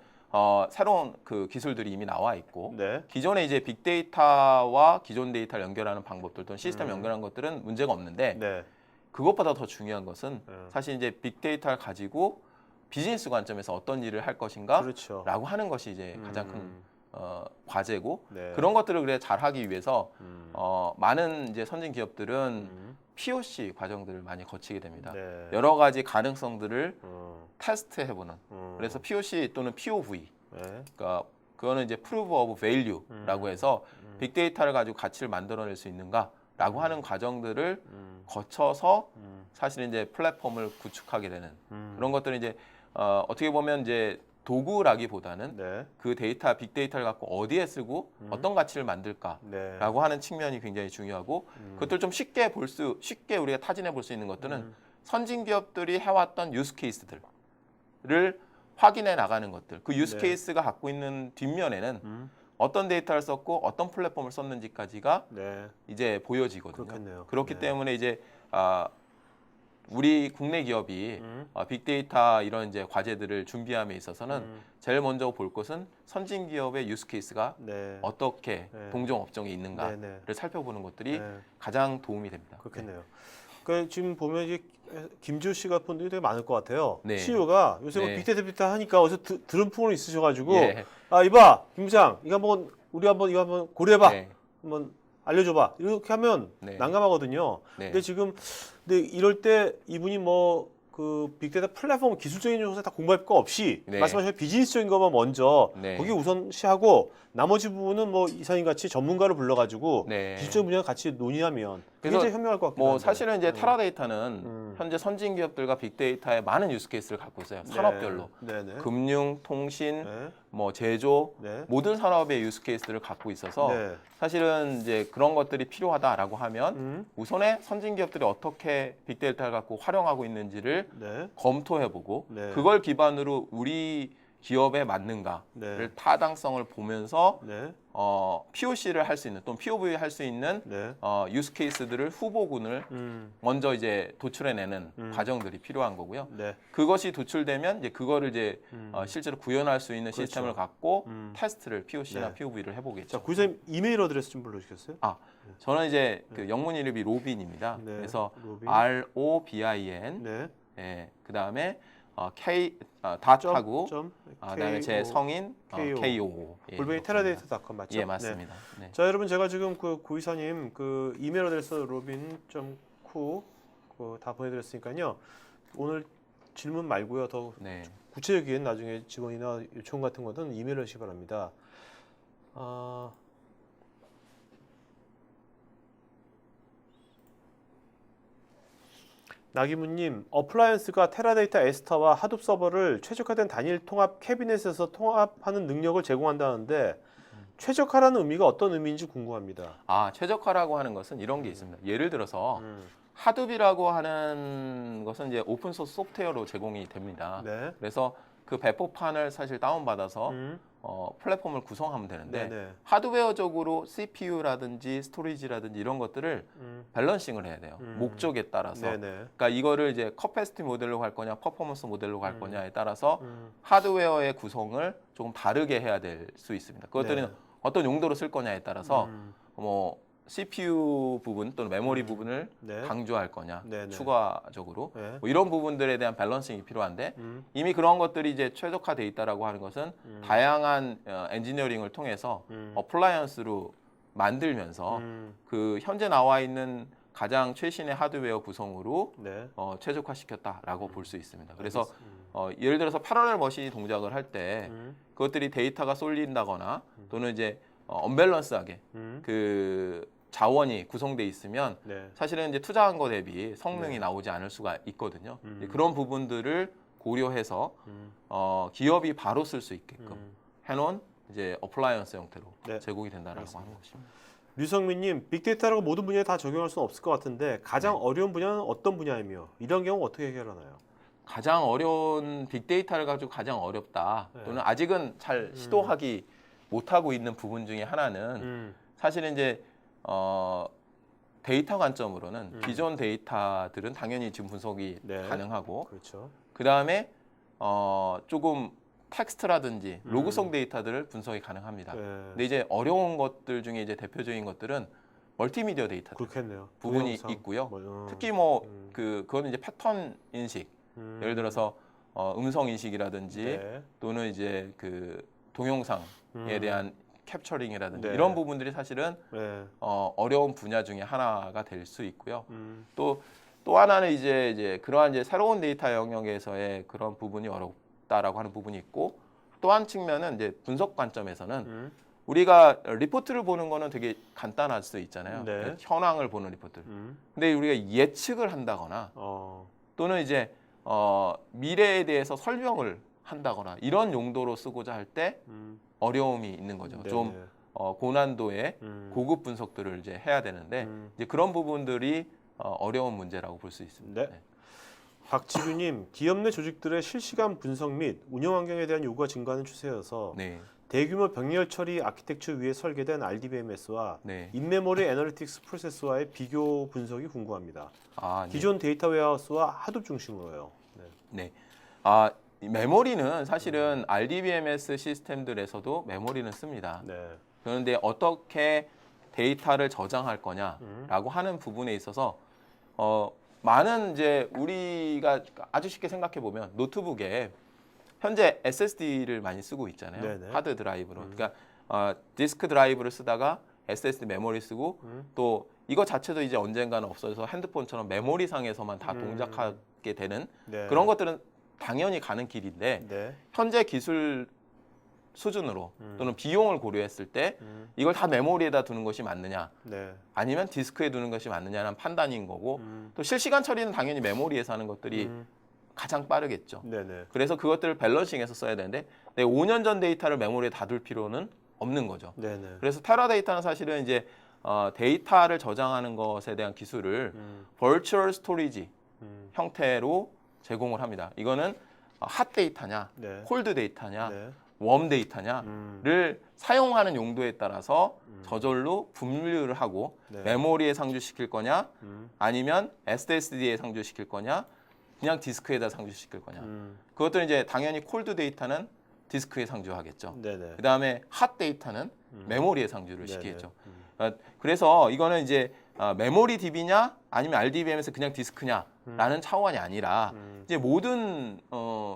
새로운 그 기술들이 이미 나와 있고 네. 기존에 이제 빅데이터와 기존 데이터를 연결하는 방법들 또는 시스템 연결하는 것들은 문제가 없는데 네. 그것보다 더 중요한 것은 사실 이제 빅데이터를 가지고 비즈니스 관점에서 어떤 일을 할 것인가 그렇죠. 라고 하는 것이 이제 가장 큰 과제고 네. 그런 것들을 그래 잘하기 위해서 많은 이제 선진 기업들은 POC 과정들을 많이 거치게 됩니다. 네. 여러 가지 가능성들을 어, 테스트해보는. 그래서 POC 또는 POV, 네. 그러니까 그거는 이제 Proof of Value라고 해서 빅데이터를 가지고 가치를 만들어낼 수 있는가라고 하는 과정들을 거쳐서 사실 이제 플랫폼을 구축하게 되는 그런 것들은 이제 어떻게 보면 이제 도구라기보다는 네. 그 데이터, 빅데이터를 갖고 어디에 쓰고 어떤 가치를 만들까라고 네. 하는 측면이 굉장히 중요하고 그것들 좀 쉽게 우리가 타진해 볼 수 있는 것들은 선진 기업들이 해왔던 유스 케이스들을 확인해 나가는 것들. 그 유스 네. 케이스가 갖고 있는 뒷면에는 어떤 데이터를 썼고 어떤 플랫폼을 썼는지까지가 네. 이제 보여지거든요. 그렇겠네요. 그렇기 네. 때문에 이제 우리 국내 기업이 빅데이터 이런 이제 과제들을 준비함에 있어서는 제일 먼저 볼 것은 선진 기업의 유스 케이스가 네. 어떻게 네. 동종 업종에 있는가를 네, 살펴보는 것들이 네. 가장 도움이 됩니다. 그렇겠네요. 그러니까 지금 보면 이제 김지호 씨가 본 분들이 되게 많을 것 같아요. 네. CEO가 요새 뭐 네. 빅데이터 하니까 어디서 들은 풍은 있으셔가지고 예. 이봐 김 부장 이거 한번 우리 이거 한번 고려해봐. 네. 한번 알려줘봐. 이렇게 하면 네. 난감하거든요. 네. 근데 이럴 때 이분이 뭐 그 빅데이터 플랫폼 기술적인 요소에 다 공부할 거 없이 네. 말씀하신 비즈니스적인 것만 먼저 네. 거기 우선시하고 나머지 부분은 뭐 이사님 같이 전문가를 불러가지고 네. 기술적인 분야를 같이 논의하면 그래서 굉장히 현명할 것 같긴 뭐 한데. 사실은 이제 타라데이터는 현재 선진 기업들과 빅데이터에 많은 유스 케이스를 갖고 있어요. 산업별로. 네. 네. 금융, 통신, 네. 뭐 제조 네. 모든 산업의 유스 케이스들을 갖고 있어서 네. 사실은 이제 그런 것들이 필요하다라고 하면 우선에 선진 기업들이 어떻게 빅데이터를 갖고 활용하고 있는지를 네. 검토해보고 네. 그걸 기반으로 우리 기업에 맞는가를 네. 타당성을 보면서 네. POC를 할 수 있는 또는 POV 할 수 있는 네. 유스 케이스들을 후보군을 먼저 이제 도출해내는 과정들이 필요한 거고요. 네. 그것이 도출되면 이제 그거를 이제 실제로 구현할 수 있는 그렇죠. 시스템을 갖고 테스트를 POC나 네. POV를 해보겠죠. 자, 구이사님 이메일 어드레스 좀 불러주시겠어요? 저는 이제 그 영문 이름이 로빈입니다. 네. 그래서 로빈. ROBIN, 네. 예, 그 다음에 K 닷하고, 점, 그다음에 제 KO. 성인 KO. KO. 예, 골뱅이 이렇게 테라데이터닷컴 맞죠? 예, 맞습니다. 네. 자, 여러분 제가 지금 그 구이사님 그 이메일 어드레스 로빈.쿠 다 보내드렸으니까요. 오늘 질문 말고요. 더 네. 구체적인 나중에 직원이나 요청 같은 거는 이메일 하시기 바랍니다. 나기문님, 어플라이언스가 테라데이터 에스타와 하둡 서버를 최적화된 단일 통합 캐비넷에서 통합하는 능력을 제공한다는데 최적화라는 의미가 어떤 의미인지 궁금합니다. 최적화라고 하는 것은 이런 게 있습니다. 예를 들어서 하둡이라고 하는 것은 이제 오픈 소스 소프트웨어로 제공이 됩니다. 네. 그래서 그 배포판을 사실 다운받아서 플랫폼을 구성하면 되는데 네네. 하드웨어적으로 CPU라든지 스토리지라든지 이런 것들을 밸런싱을 해야 돼요. 목적에 따라서. 네네. 그러니까 이거를 이제 커패시티 모델로 갈 거냐, 퍼포먼스 모델로 갈 거냐에 따라서 하드웨어의 구성을 조금 다르게 해야 될 수 있습니다. 그것들은 네. 어떤 용도로 쓸 거냐에 따라서 뭐 CPU 부분 또는 메모리 부분을 네. 강조할 거냐 네, 네. 추가적으로 네. 뭐 이런 부분들에 대한 밸런싱이 필요한데 이미 그런 것들이 이제 최적화돼 있다라고 하는 것은 다양한 엔지니어링을 통해서 어플라이언스로 만들면서 그 현재 나와 있는 가장 최신의 하드웨어 구성으로 네. 최적화시켰다라고 볼 수 있습니다. 그래서 예를 들어서 패러렐 머신 동작을 할 때 그것들이 데이터가 쏠린다거나 또는 이제 언밸런스하게 그 자원이 구성돼 있으면 네. 사실은 이제 투자한 거 대비 성능이 네. 나오지 않을 수가 있거든요. 그런 부분들을 고려해서 음. 기업이 바로 쓸 수 있게끔 해놓은 이제 어플라이언스 형태로 네. 제공이 된다라고 알겠습니다. 하는 것입니다. 류성민님, 빅데이터라고 모든 분야에 다 적용할 수는 없을 것 같은데 가장 네. 어려운 분야는 어떤 분야이며 이런 경우 어떻게 해결하나요? 가장 어려운 빅데이터를 가지고 가장 어렵다 네. 또는 아직은 잘 시도하기 못하고 있는 부분 중에 하나는 사실은 이제 데이터 관점으로는 기존 데이터들은 당연히 지금 분석이 네. 가능하고 그렇죠. 그 다음에 조금 텍스트라든지 로그성 데이터들을 분석이 가능합니다. 네. 근데 이제 어려운 것들 중에 이제 대표적인 것들은 멀티미디어 데이터 그렇겠네요. 부분이 동영상, 있고요. 뭐, 특히 뭐 그거는 이제 패턴 인식, 예를 들어서 음성 인식이라든지 네. 또는 이제 그 동영상에 대한 캡처링이라든지 네. 이런 부분들이 사실은 네. 어려운 분야 중에 하나가 될 수 있고요. 또 하나는 이제 그러한 이제 새로운 데이터 영역에서의 그런 부분이 어렵다라고 하는 부분이 있고 또 한 측면은 이제 분석 관점에서는 우리가 리포트를 보는 거는 되게 간단할 수 있잖아요. 네. 그러니까 현황을 보는 리포트. 근데 우리가 예측을 한다거나 또는 이제 미래에 대해서 설명을 한다거나 이런 용도로 쓰고자 할 때 어려움이 있는 거죠. 네네. 좀 고난도의 고급 분석들을 이제 해야 되는데 이제 그런 부분들이 어려운 문제라고 볼 수 있습니다. 네. 박지규님, 기업 내 조직들의 실시간 분석 및 운영 환경에 대한 요구가 증가하는 추세여서 네. 대규모 병렬 처리 아키텍처 위에 설계된 RDBMS와 네. 인메모리 애널리틱스 프로세스와의 비교 분석이 궁금합니다. 아, 네. 기존 데이터 웨어하우스와 하둡 중심으로요. 네. 네. 이 메모리는 사실은 RDBMS 시스템들에서도 메모리는 씁니다. 네. 그런데 어떻게 데이터를 저장할 거냐라고 하는 부분에 있어서 많은 이제 우리가 아주 쉽게 생각해 보면 노트북에 현재 SSD를 많이 쓰고 있잖아요. 네네. 하드 드라이브로. 그러니까 디스크 드라이브를 쓰다가 SSD 메모리 쓰고 또 이거 자체도 이제 언젠가는 없어져서 핸드폰처럼 메모리 상에서만 다 동작하게 되는 네. 그런 것들은 당연히 가는 길인데 네. 현재 기술 수준으로 또는 비용을 고려했을 때 이걸 다 메모리에다 두는 것이 맞느냐 네. 아니면 디스크에 두는 것이 맞느냐는 판단인 거고 또 실시간 처리는 당연히 메모리에서 하는 것들이 가장 빠르겠죠. 네네. 그래서 그것들을 밸런싱해서 써야 되는데 5년 전 데이터를 메모리에 다 둘 필요는 없는 거죠. 네네. 그래서 테라데이터는 사실은 이제 데이터를 저장하는 것에 대한 기술을 버추얼 스토리지 형태로 제공을 합니다. 이거는 핫 데이터냐, 네. 콜드 데이터냐, 네. 웜 데이터냐를 사용하는 용도에 따라서 저절로 분류를 하고 네. 메모리에 상주시킬 거냐, 아니면 SSD에 상주시킬 거냐, 그냥 디스크에다 상주시킬 거냐. 그것들은 이제 당연히 콜드 데이터는 디스크에 상주하겠죠. 네네. 그 다음에 핫 데이터는 메모리에 상주를 네네. 시키겠죠. 그래서 이거는 이제 메모리 DB냐 아니면 RDBM에서 그냥 디스크냐라는 차원이 아니라 이제 모든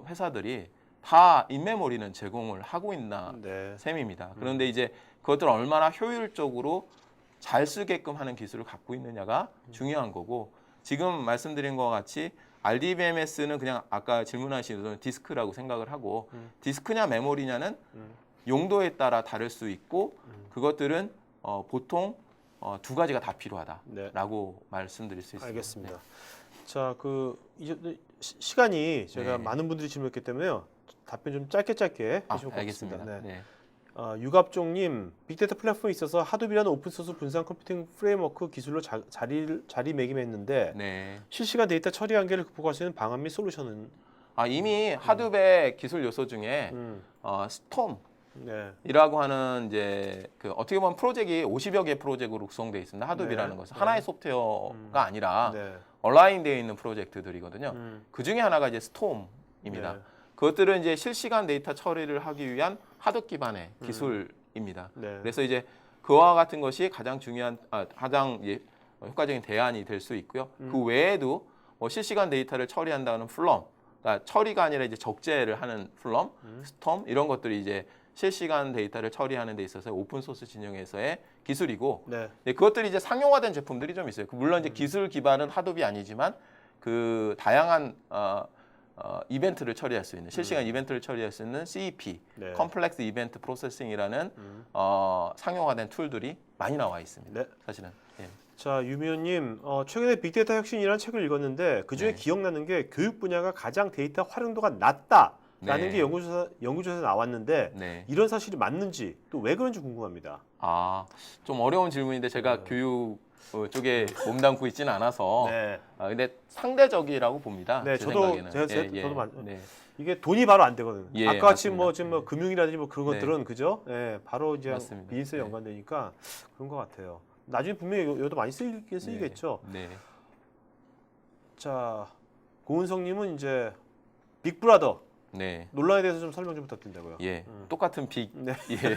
회사들이 다 인메모리는 제공을 하고 있는 네. 셈입니다. 그런데 이제 그것들을 얼마나 효율적으로 잘 쓰게끔 하는 기술을 갖고 있느냐가 중요한 거고 지금 말씀드린 것과 같이 RDBMS는 그냥 아까 질문하신 대로 디스크라고 생각을 하고 디스크냐 메모리냐는 용도에 따라 다를 수 있고 그것들은 보통 두 가지가 다 필요하다라고 말씀드릴 수 있습니다. 알겠습니다. 자, 이제 시간이 저희가 네. 많은 분들이 질문했기 때문에요. 답변 좀 짧게 해주시면 고맙습니다. 알겠습니다. 네. 네. 유갑종님, 빅데이터 플랫폼에 있어서 하둡이라는 오픈소스 분산 컴퓨팅 프레임워크 기술로 자리매김했는데 네. 실시간 데이터 처리 한계를 극복할 수 있는 방안 및 솔루션은? 이미 하둡의 기술 요소 중에 스톰이라고 네. 하는 이제 그 어떻게 보면 프로젝트가 50여 개의 프로젝트로 구성되어 있습니다. 하둡이라는 네. 것은 네. 하나의 소프트웨어가 아니라 네. 얼라인되어 있는 프로젝트들이거든요. 그 중에 하나가 이제 스톰입니다. 네. 그것들은 이제 실시간 데이터 처리를 하기 위한 하드 기반의 기술입니다. 네. 그래서 이제 그와 같은 것이 가장 중요한 가장 효과적인 대안이 될 수 있고요. 그 외에도 뭐 실시간 데이터를 처리한다는 플럼, 그러니까 처리가 아니라 이제 적재를 하는 플럼, 스톰 이런 것들이 이제 실시간 데이터를 처리하는 데 있어서 오픈 소스 진영에서의 기술이고, 네. 그것들이 이제 상용화된 제품들이 좀 있어요. 물론 이제 기술 기반은 하둡이 아니지만 그 다양한 이벤트를 처리할 수 있는 실시간 이벤트를 처리할 수 있는 CEP, 네. 컴플렉스 이벤트 프로세싱이라는 상용화된 툴들이 많이 나와 있습니다. 네. 사실은. 예. 자, 유미호님, 최근에 빅데이터 혁신이라는 책을 읽었는데 그 중에 네. 기억나는 게 교육 분야가 가장 데이터 활용도가 낮다라는 네. 게 연구조사에 나왔는데 네. 이런 사실이 맞는지 또 왜 그런지 궁금합니다. 좀 어려운 질문인데 제가 교육 쪽에 몸담고 있지는 않아서 네. 근데 상대적이라고 봅니다. 네, 제 저도 생각에는. 저도 네. 이게 돈이 바로 안 되거든요. 예, 아까 같이 맞습니다. 뭐 지금 뭐 금융이라든지 뭐 그런 네. 것들은 그죠? 예, 바로 이제 맞습니다. 비즈니스에 네. 연관되니까 그런 것 같아요. 나중에 분명히 이것도 많이 쓰이겠죠. 네. 자, 고은성님은 이제 빅브라더 네. 논란에 대해서 좀 설명 좀 부탁드린다고요. 예. 똑같은 빅. 네. 예.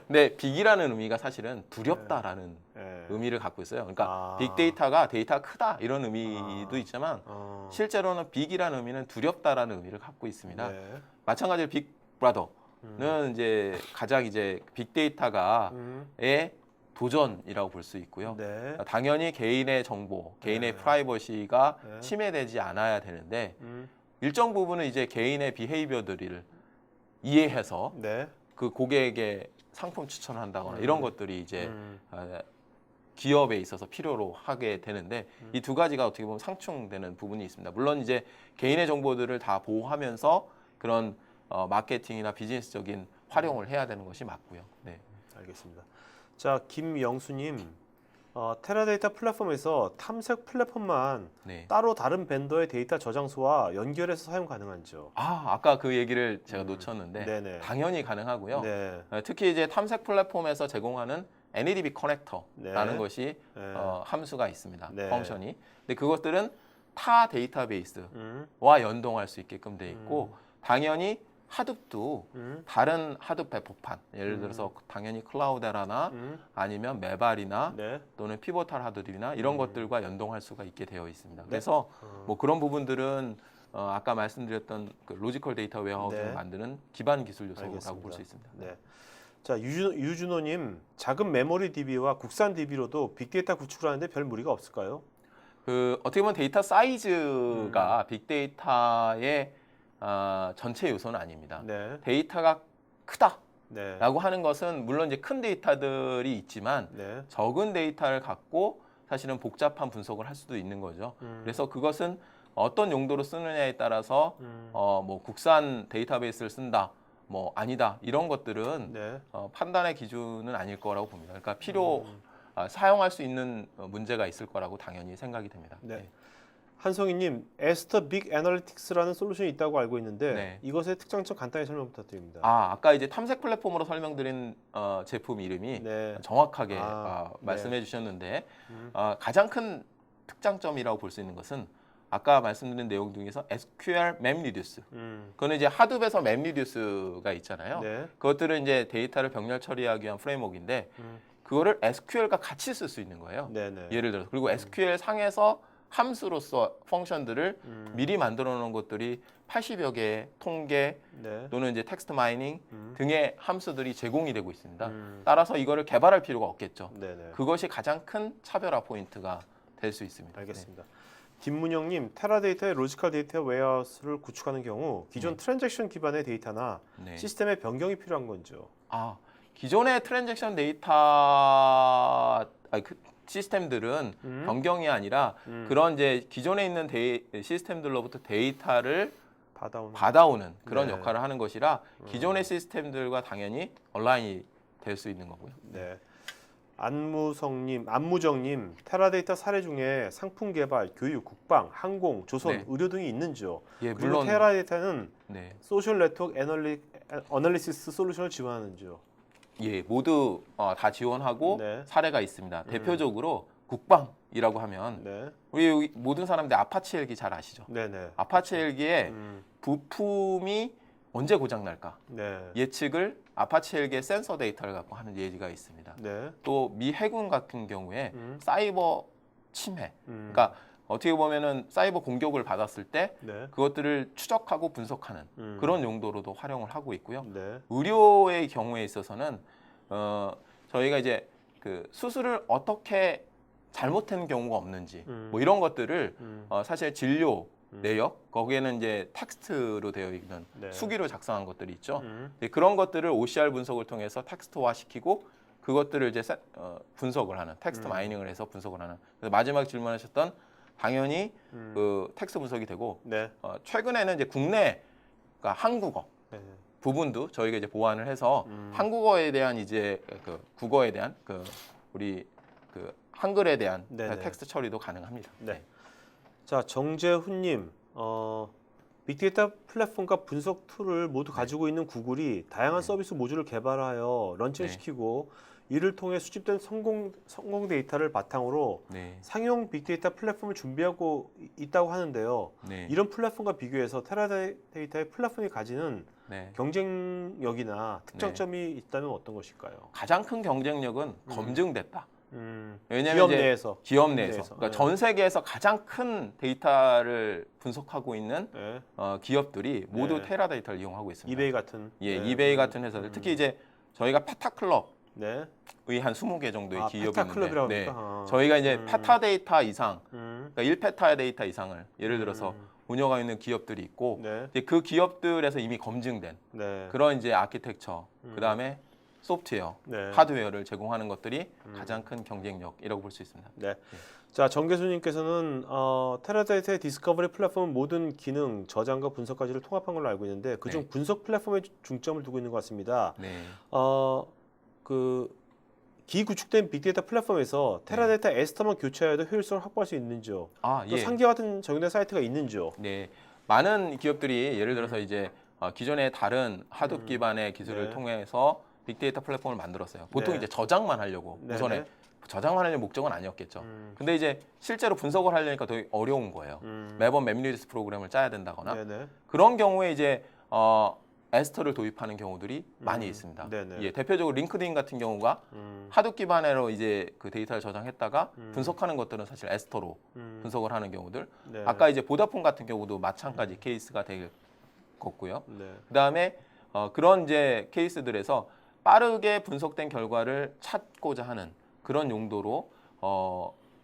근데 빅이라는 의미가 사실은 두렵다라는 예. 의미를 갖고 있어요. 그러니까 아. 빅데이터가 크다 이런 의미도 있지만 실제로는 빅이라는 의미는 두렵다라는 의미를 갖고 있습니다. 네. 마찬가지로 빅브라더는 이제 가장 이제 빅데이터가의 도전이라고 볼 수 있고요. 네. 당연히 개인의 정보, 개인의 네. 프라이버시가 네. 침해되지 않아야 되는데 일정 부분은 이제 개인의 비헤이비어들을 이해해서 네. 그 고객에게 상품 추천을 한다거나 이런 것들이 이제 음. 기업에 있어서 필요로 하게 되는데 이 두 가지가 어떻게 보면 상충되는 부분이 있습니다. 물론 이제 개인의 정보들을 다 보호하면서 그런 마케팅이나 비즈니스적인 활용을 해야 되는 것이 맞고요. 네. 알겠습니다. 자, 김영수님, 테라데이터 플랫폼에서 탐색 플랫폼만 네. 따로 다른 벤더의 데이터 저장소와 연결해서 사용 가능한지요? 아까 그 얘기를 제가 놓쳤는데 네네. 당연히 가능하고요. 네. 특히 이제 탐색 플랫폼에서 제공하는 NADB 커넥터라는 네. 것이 네. 함수가 있습니다. 네. 펑션이. 근데 그것들은 타 데이터베이스와 연동할 수 있게끔 돼 있고 당연히 하둡도 다른 하둡 배포판 예를 들어서 당연히 클라우데라나 아니면 메발이나 네. 또는 피보탈 하둡이나 이런 것들과 연동할 수가 있게 되어 있습니다. 그래서 뭐 그런 부분들은 아까 말씀드렸던 그 로지컬 데이터 웨어하우스를 네. 만드는 기반 기술 요소라고 알겠습니다. 볼 수 있습니다. 네. 자, 유준호님, 작은 메모리 DB와 국산 DB로도 빅데이터 구축을 하는데 별 무리가 없을까요? 어떻게 보면 데이터 사이즈가 빅데이터의 전체 요소는 아닙니다. 네. 데이터가 크다라고 네. 하는 것은 물론 이제 큰 데이터들이 있지만 네. 적은 데이터를 갖고 사실은 복잡한 분석을 할 수도 있는 거죠. 그래서 그것은 어떤 용도로 쓰느냐에 따라서 뭐 국산 데이터베이스를 쓴다, 뭐 아니다 이런 것들은 네. 판단의 기준은 아닐 거라고 봅니다. 그러니까 사용할 수 있는 문제가 있을 거라고 당연히 생각이 됩니다. 네. 한성희님, 에스터 빅 애널리틱스라는 솔루션이 있다고 알고 있는데 네. 이것의 특장점 간단히 설명 부탁드립니다. 아까 이제 탐색 플랫폼으로 설명드린 제품 이름이 네. 정확하게 네. 말씀해 주셨는데 가장 큰 특장점이라고 볼 수 있는 것은 아까 말씀드린 내용 중에서 SQL 맵리듀스. 그거는 이제 하둡에서 맵리듀스가 있잖아요. 네. 그것들은 이제 데이터를 병렬 처리하기 위한 프레임워크인데 그거를 SQL과 같이 쓸 수 있는 거예요. 네네. 예를 들어서 그리고 SQL 상에서 함수로서 펑션들을 미리 만들어 놓은 것들이 80여 개의 통계 네. 또는 이제 텍스트 마이닝 등의 함수들이 제공이 되고 있습니다. 따라서 이거를 개발할 필요가 없겠죠. 네네. 그것이 가장 큰 차별화 포인트가 될 수 있습니다. 알겠습니다. 김문영님, 테라데이터의 로지컬 데이터 웨어하우스를 구축하는 경우 기존 트랜잭션 기반의 데이터나 네. 시스템의 변경이 필요한 건지요? 기존의 트랜잭션 데이터 시스템들은 변경이 아니라 그런 이제 기존에 있는 시스템들로부터 데이터를 받아오는 그런 네. 역할을 하는 것이라 기존의 시스템들과 당연히 온라인이 될 수 있는 거고요. 네. 안무정님, 테라데이터 사례 중에 상품 개발, 교육, 국방, 항공, 조선, 네. 의료 등이 있는지요? 예, 그리고 물론 테라데이터는 네. 소셜 네트워크 애널리시스 솔루션을 지원하는지요? 예, 모두 다 지원하고 네. 사례가 있습니다. 대표적으로 국방이라고 하면 네. 우리 여기 모든 사람들 아파치 헬기 잘 아시죠? 네네. 아파치 헬기에 부품이 언제 고장 날까 네. 예측을 아파치 헬기의 센서 데이터를 갖고 하는 예지가 있습니다. 네. 또 미 해군 같은 경우에 사이버 침해, 그러니까 어떻게 보면은 사이버 공격을 받았을 때 네. 그것들을 추적하고 분석하는 그런 용도로도 활용을 하고 있고요. 네. 의료의 경우에 있어서는 저희가 이제 그 수술을 어떻게 잘못한 경우가 없는지 뭐 이런 것들을 사실 진료 내역 거기에는 이제 텍스트로 되어 있는 네. 수기로 작성한 것들이 있죠. 그런 것들을 OCR 분석을 통해서 텍스트화 시키고 그것들을 이제 분석을 하는 텍스트 마이닝을 해서 분석을 하는. 그래서 마지막 질문하셨던 당연히 그 텍스트 분석이 되고 네. 최근에는 이제 국내 그러니까 한국어 네. 부분도 저희가 이제 보완을 해서 한국어에 대한 이제 그 국어에 대한 그 우리 그 한글에 대한 네네. 텍스트 처리도 가능합니다. 네. 자, 정재훈님, 빅데이터 플랫폼과 분석 툴을 모두 가지고 있는 구글이 다양한 서비스 모듈을 개발하여 런칭시키고 이를 통해 수집된 성공 데이터를 바탕으로 네. 상용 빅데이터 플랫폼을 준비하고 있다고 하는데요. 네. 이런 플랫폼과 비교해서 테라데이터의 플랫폼이 가지는 네. 경쟁력이나 특장점이 있다면 어떤 것일까요? 가장 큰 경쟁력은 검증됐다. 왜냐하면 기업 이제 내에서. 기업 내에서 그러니까 네. 전 세계에서 가장 큰 데이터를 분석하고 있는 네. 기업들이 모두 네. 테라데이터를 이용하고 있습니다. 이베이 같은. 예, 네. 이베이 같은 회사들 특히 이제 저희가 페타클럽의 네. 한 20개 정도의 기업이 페타클럽이라고 있는데 합니까? 저희가 이제 페타데이터 이상 그러니까 1페타 데이터 이상을 예를 들어서 운영하고 있는 기업들이 있고 네. 이제 그 기업들에서 이미 검증된 네. 그런 이제 아키텍처 그다음에 소프트웨어, 네. 하드웨어를 제공하는 것들이 가장 큰 경쟁력이라고 볼 수 있습니다. 네. 자, 정계수님께서는 테라데이터의 디스커버리 플랫폼은 모든 기능, 저장과 분석까지를 통합한 걸로 알고 있는데 그중 네. 분석 플랫폼에 중점을 두고 있는 것 같습니다. 네. 그 기구축된 빅데이터 플랫폼에서 테라데이터 에스터만 교체하여도 효율성을 확보할 수 있는지요? 아, 또 예. 상기와 같은 적용된 사이트가 있는지요? 네. 많은 기업들이 예를 들어서 이제 기존의 다른 하둡 기반의 기술을 네. 통해서 빅데이터 플랫폼을 만들었어요. 보통 네. 이제 저장만 하려고 네, 우선에 네. 저장만 하려는 목적은 아니었겠죠. 근데 이제 실제로 분석을 하려니까 더 어려운 거예요. 매번 맵리디스 프로그램을 짜야 된다거나 네네. 그런 경우에 이제 에스터를 도입하는 경우들이 많이 있습니다. 네네. 예, 대표적으로 링크드인 같은 경우가 하둡 기반으로 이제 그 데이터를 저장했다가 분석하는 것들은 사실 에스터로 분석을 하는 경우들. 네. 아까 이제 보다폰 같은 경우도 마찬가지 케이스가 될 거고요. 네. 그다음에 그런 이제 케이스들에서 빠르게 분석된 결과를 찾고자 하는 그런 용도로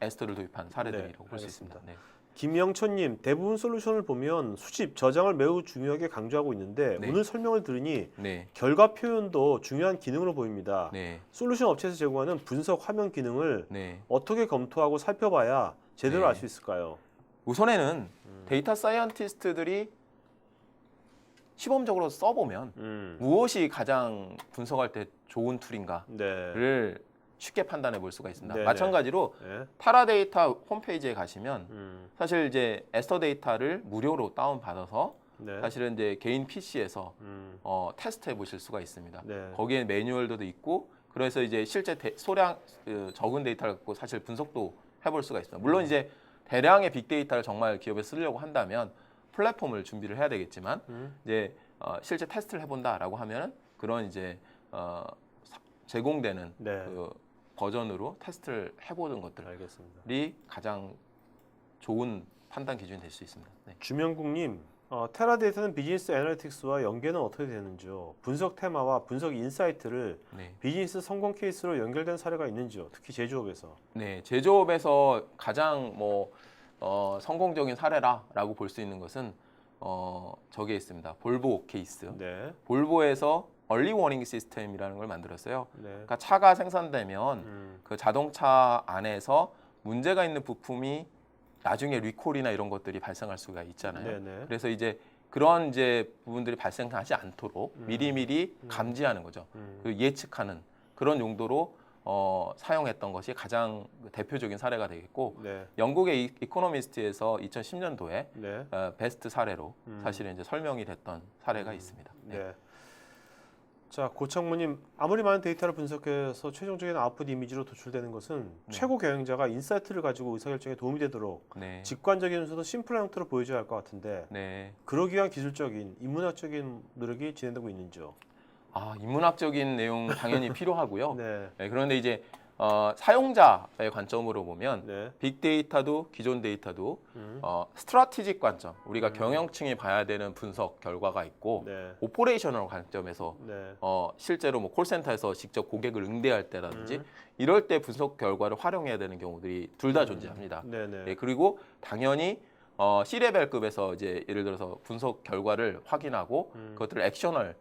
에스터를 도입한 사례들이라고 볼 수 있습니다. 알겠습니다. 네. 김영천님, 대부분 솔루션을 보면 수집, 저장을 매우 중요하게 강조하고 있는데 네. 오늘 설명을 들으니 네. 결과 표현도 중요한 기능으로 보입니다. 네. 솔루션 업체에서 제공하는 분석 화면 기능을 네. 어떻게 검토하고 살펴봐야 제대로 네. 알 수 있을까요? 우선에는 데이터 사이언티스트들이 시범적으로 써보면 무엇이 가장 분석할 때 좋은 툴인가를 네. 쉽게 판단해 볼 수가 있습니다. 네네. 마찬가지로 네. 타라데이터 홈페이지에 가시면 사실 이제 에스터 데이터를 무료로 다운 받아서 네. 사실은 이제 개인 PC에서 테스트해 보실 수가 있습니다. 네. 거기에 매뉴얼도 있고 그래서 이제 실제 소량 적은 데이터를 갖고 사실 분석도 해볼 수가 있습니다. 물론 이제 대량의 빅데이터를 정말 기업에 쓰려고 한다면 플랫폼을 준비를 해야 되겠지만 이제 실제 테스트를 해본다라고 하면은 그런 이제 제공되는 네. 그 버전으로 테스트를 해보는 것들이 알겠습니다. 가장 좋은 판단 기준이 될 수 있습니다. 네. 주명국님, 테라데이터는 비즈니스 애널리틱스와 연계는 어떻게 되는지요? 분석 테마와 분석 인사이트를 네. 비즈니스 성공 케이스로 연결된 사례가 있는지요? 특히 제조업에서. 네, 제조업에서 가장 성공적인 사례라고 볼 수 있는 것은 저기에 있습니다. 볼보 케이스. 네. 볼보에서 얼리 워닝 시스템이라는 걸 만들었어요. 네. 그러니까 차가 생산되면 그 자동차 안에서 문제가 있는 부품이 나중에 리콜이나 이런 것들이 발생할 수가 있잖아요. 네네. 그래서 이제 그런 이제 부분들이 발생하지 않도록 미리미리 감지하는 거죠. 그 예측하는 그런 용도로 사용했던 것이 가장 대표적인 사례가 되겠고 네. 영국의 이코노미스트에서 2010년도에 네. 베스트 사례로 사실은 이제 설명이 됐던 사례가 있습니다. 네. 네. 자, 고창무님, 아무리 많은 데이터를 분석해서 최종적인 아웃풋 이미지로 도출되는 것은 네. 최고 경영자가 인사이트를 가지고 의사결정에 도움이 되도록 네. 직관적이면서도 심플한 형태로 보여줘야 할 것 같은데 네. 그러기 위한 기술적인, 인문학적인 노력이 진행되고 있는지요? 인문학적인 내용 당연히 필요하고요. 네, 네, 그런데 이제 사용자의 관점으로 보면 네, 빅데이터도 기존 데이터도 음, 스트라티직 관점, 우리가 경영층이 봐야 되는 분석 결과가 있고 네, 오퍼레이셔널 관점에서 네, 실제로 뭐 콜센터에서 직접 고객을 응대할 때라든지 이럴 때 분석 결과를 활용해야 되는 경우들이 둘 다 존재합니다. 네, 네, 예, 그리고 당연히 C레벨급에서 이제 예를 들어서 분석 결과를 확인하고 그것들을 액션을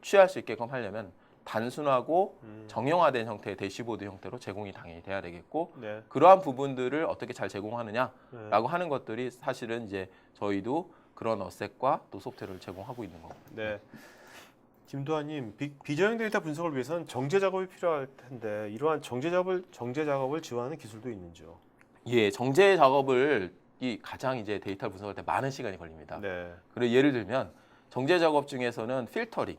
취할 수 있게끔 하려면 단순하고 정형화된 형태의 대시보드 형태로 제공이 당연히 돼야 되겠고 네, 그러한 부분들을 어떻게 잘 제공하느냐라고 네. 하는 것들이 사실은 이제 저희도 그런 어셋과 또 소프트웨어를 제공하고 있는 겁니다. 네. 김도환님, 비정형 데이터 분석을 위해서는 정제 작업이 필요할 텐데 이러한 정제 작업을 지원하는 기술도 있는지요? 예, 정제 작업을 가장 이제 데이터를 분석할 때 많은 시간이 걸립니다. 네, 그리고 예를 들면 정제 작업 중에서는 필터링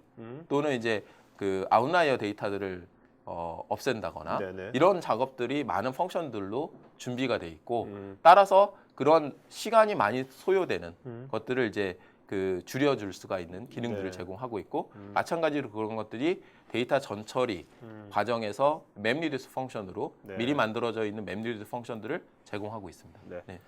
또는 이제 그 아웃라이어 데이터들을 없앤다거나 네, 네. 이런 작업들이 많은 펑션들로 준비가 돼 있고 음, 따라서 그런 시간이 많이 소요되는 음. 것들을 이제 그 줄여줄 수가 있는 기능들을 네. 제공하고 있고 마찬가지로 그런 것들이 데이터 전처리 과정에서 맵 리듀스 펑션으로 네. 미리 만들어져 있는 맵 리듀스 펑션들을 제공하고 있습니다. 네. 네.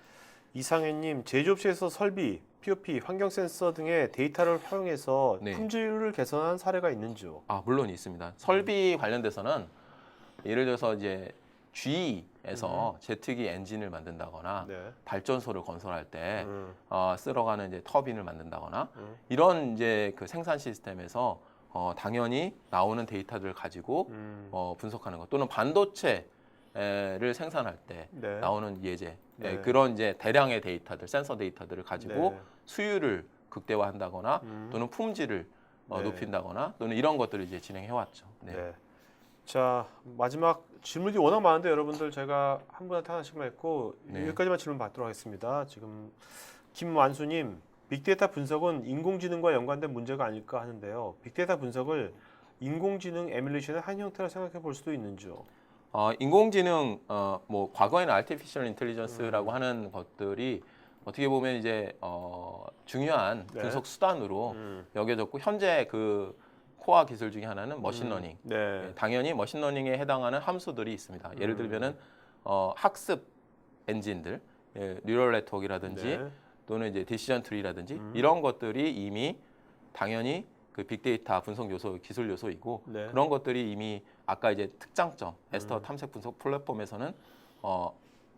이상혜님, 제조업체에서 설비, POP, 환경 센서 등의 데이터를 활용해서 네. 품질을 개선한 사례가 있는지요? 물론 있습니다. 설비 관련돼서는 예를 들어서 이제 GE에서 제트기 엔진을 만든다거나 네. 발전소를 건설할 때 음, 쓸어가는 이제 터빈을 만든다거나 음. 이런 이제 그 생산 시스템에서 당연히 나오는 데이터들을 가지고 분석하는 것 또는 반도체를 생산할 때 네. 나오는 예제 네. 그런 이제 대량의 데이터들 센서 데이터들을 가지고 네. 수율을 극대화한다거나 또는 품질을 네. 높인다거나 또는 이런 것들을 이제 진행해 왔죠. 네. 네. 자, 마지막 질문이 워낙 많은데 여러분들 제가 한 분한테 하나씩만 했고 네. 여기까지만 질문 받도록 하겠습니다. 지금 김완수님, 빅데이터 분석은 인공지능과 연관된 문제가 아닐까 하는데요. 빅데이터 분석을 인공지능 에뮬레이션의 한 형태로 생각해 볼 수도 있는지요? 인공지능 뭐 과거에는 artificial intelligence라고 하는 것들이 어떻게 보면 이제 중요한 네. 분석 수단으로 여겨졌고 현재 그 코어 기술 중에 하나는 머신러닝. 네. 당연히 머신러닝에 해당하는 함수들이 있습니다. 예를 들면은 학습 엔진들, 뉴럴 네트워크라든지 네. 또는 이제 디시전 트리라든지 이런 것들이 이미 당연히 그 빅데이터 분석 요소, 기술 요소이고 네. 그런 것들이 이미 아까 이제 특장점 에스터 탐색 분석 플랫폼에서는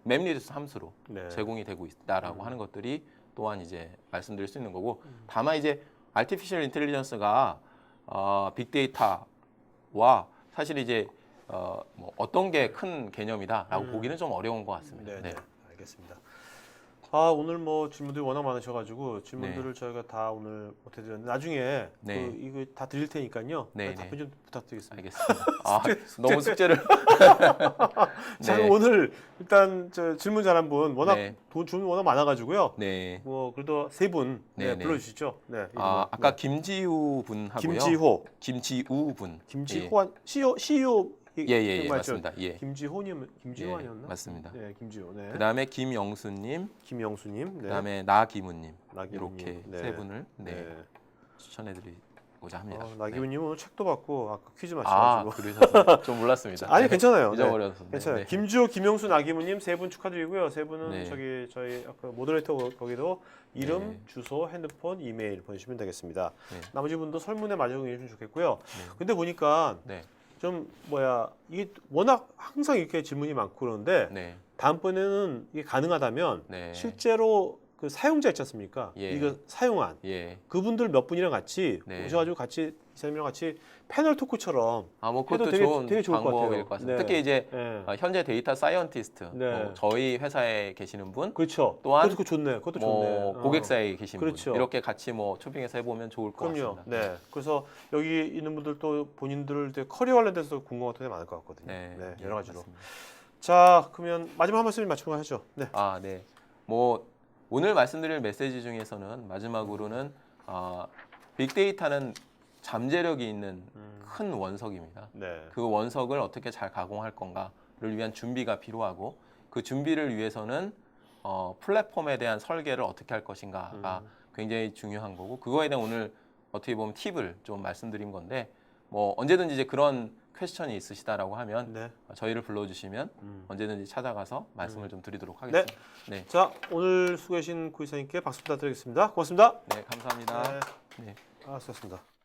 맵 리듀스 함수로 네. 제공이 되고 있다라고 하는 것들이 또한 이제 말씀드릴 수 있는 거고 다만 이제 artificial intelligence가 빅데이터와 사실 이제 뭐 어떤 게 큰 개념이다라고 보기는 좀 어려운 것 같습니다. 네, 네. 알겠습니다. 오늘 뭐 질문들이 워낙 많으셔가지고 질문들을 저희가 다 오늘 못 해드렸는데 나중에 네. 그 이거 다 드릴 테니까요. 네, 답변 좀 부탁드리겠습니다. 알겠습니다. 너무 숙제를. 자, 네. 오늘 일단 저 질문 잘한 분 워낙 네. 질문 워낙 많아가지고요. 네. 뭐 그래도 세 분 네, 네. 불러주시죠. 네. 이름은. 아까 김지우 분하고요. 김지호, 김지우 분. 김지호한 CEO 예, 맞죠? 맞습니다. 예. 김지호님, 김지호 예, 아니었나? 맞습니다. 네, 김지호. 네. 그다음에 김영수님, 김영수님, 네. 그다음에 나기문님 나기훈님. 이렇게 네. 세 분을 네. 추천해드리고자 합니다. 나기훈님 오늘 책도 받고 아까 퀴즈 네. 맞춰가지고. 그러셨어요. 좀 몰랐습니다. 아니 괜찮아요. 네. 잊어버렸는데. 괜찮아요. 네. 김주호, 김영수, 나기문님 세 분 축하드리고요. 세 분은 네. 저희 아까 모더레이터 거기도 이름, 네. 주소, 핸드폰, 이메일 보내주시면 되겠습니다. 네. 나머지 분도 설문에 마련해 주시면 좋겠고요. 네. 근데 보니까 네. 좀 이게 워낙 항상 이렇게 질문이 많고 그러는데 네. 다음번에는 이게 가능하다면 네. 실제로 그 사용자 있지 않습니까? 예. 이거 사용한 예. 그분들 몇 분이랑 같이 네. 오셔가지고 같이 이 사람이랑 같이 패널 토크처럼 뭐 해도 그것도 되게 좋은 좋을 것 방법일 같아요. 것 같습니다. 네. 특히 이제 네. 현재 데이터 사이언티스트, 네. 뭐 저희 회사에 계시는 분, 그렇죠. 또한 그것도 좋네. 그것도 뭐 좋네. 고객사에 계신 그렇죠. 분 이렇게 같이 뭐 초빙해서 해보면 좋을 것 그럼요. 같습니다. 네. 그래서 여기 있는 분들도 본인들 이제 커리어 관련돼서 궁금한 것들이 많을 것 같거든요. 네, 네, 예, 여러 가지로. 맞습니다. 자, 그러면 마지막 한 말씀 맞추고 하죠. 네. 네. 뭐 오늘 말씀드릴 메시지 중에서는 마지막으로는 빅데이터는 잠재력이 있는 큰 원석입니다. 네. 그 원석을 어떻게 잘 가공할 건가를 위한 준비가 필요하고 그 준비를 위해서는 플랫폼에 대한 설계를 어떻게 할 것인가가 굉장히 중요한 거고 그거에 대한 오늘 어떻게 보면 팁을 좀 말씀드린 건데 뭐 언제든지 이제 그런 퀘스천이 있으시다라고 하면 네. 저희를 불러주시면 언제든지 찾아가서 말씀을 좀 드리도록 네. 하겠습니다. 네, 자, 오늘 수고하신 구이사님께 박수 부탁드리겠습니다. 고맙습니다. 네 감사합니다. 네. 네. 수고하셨습니다.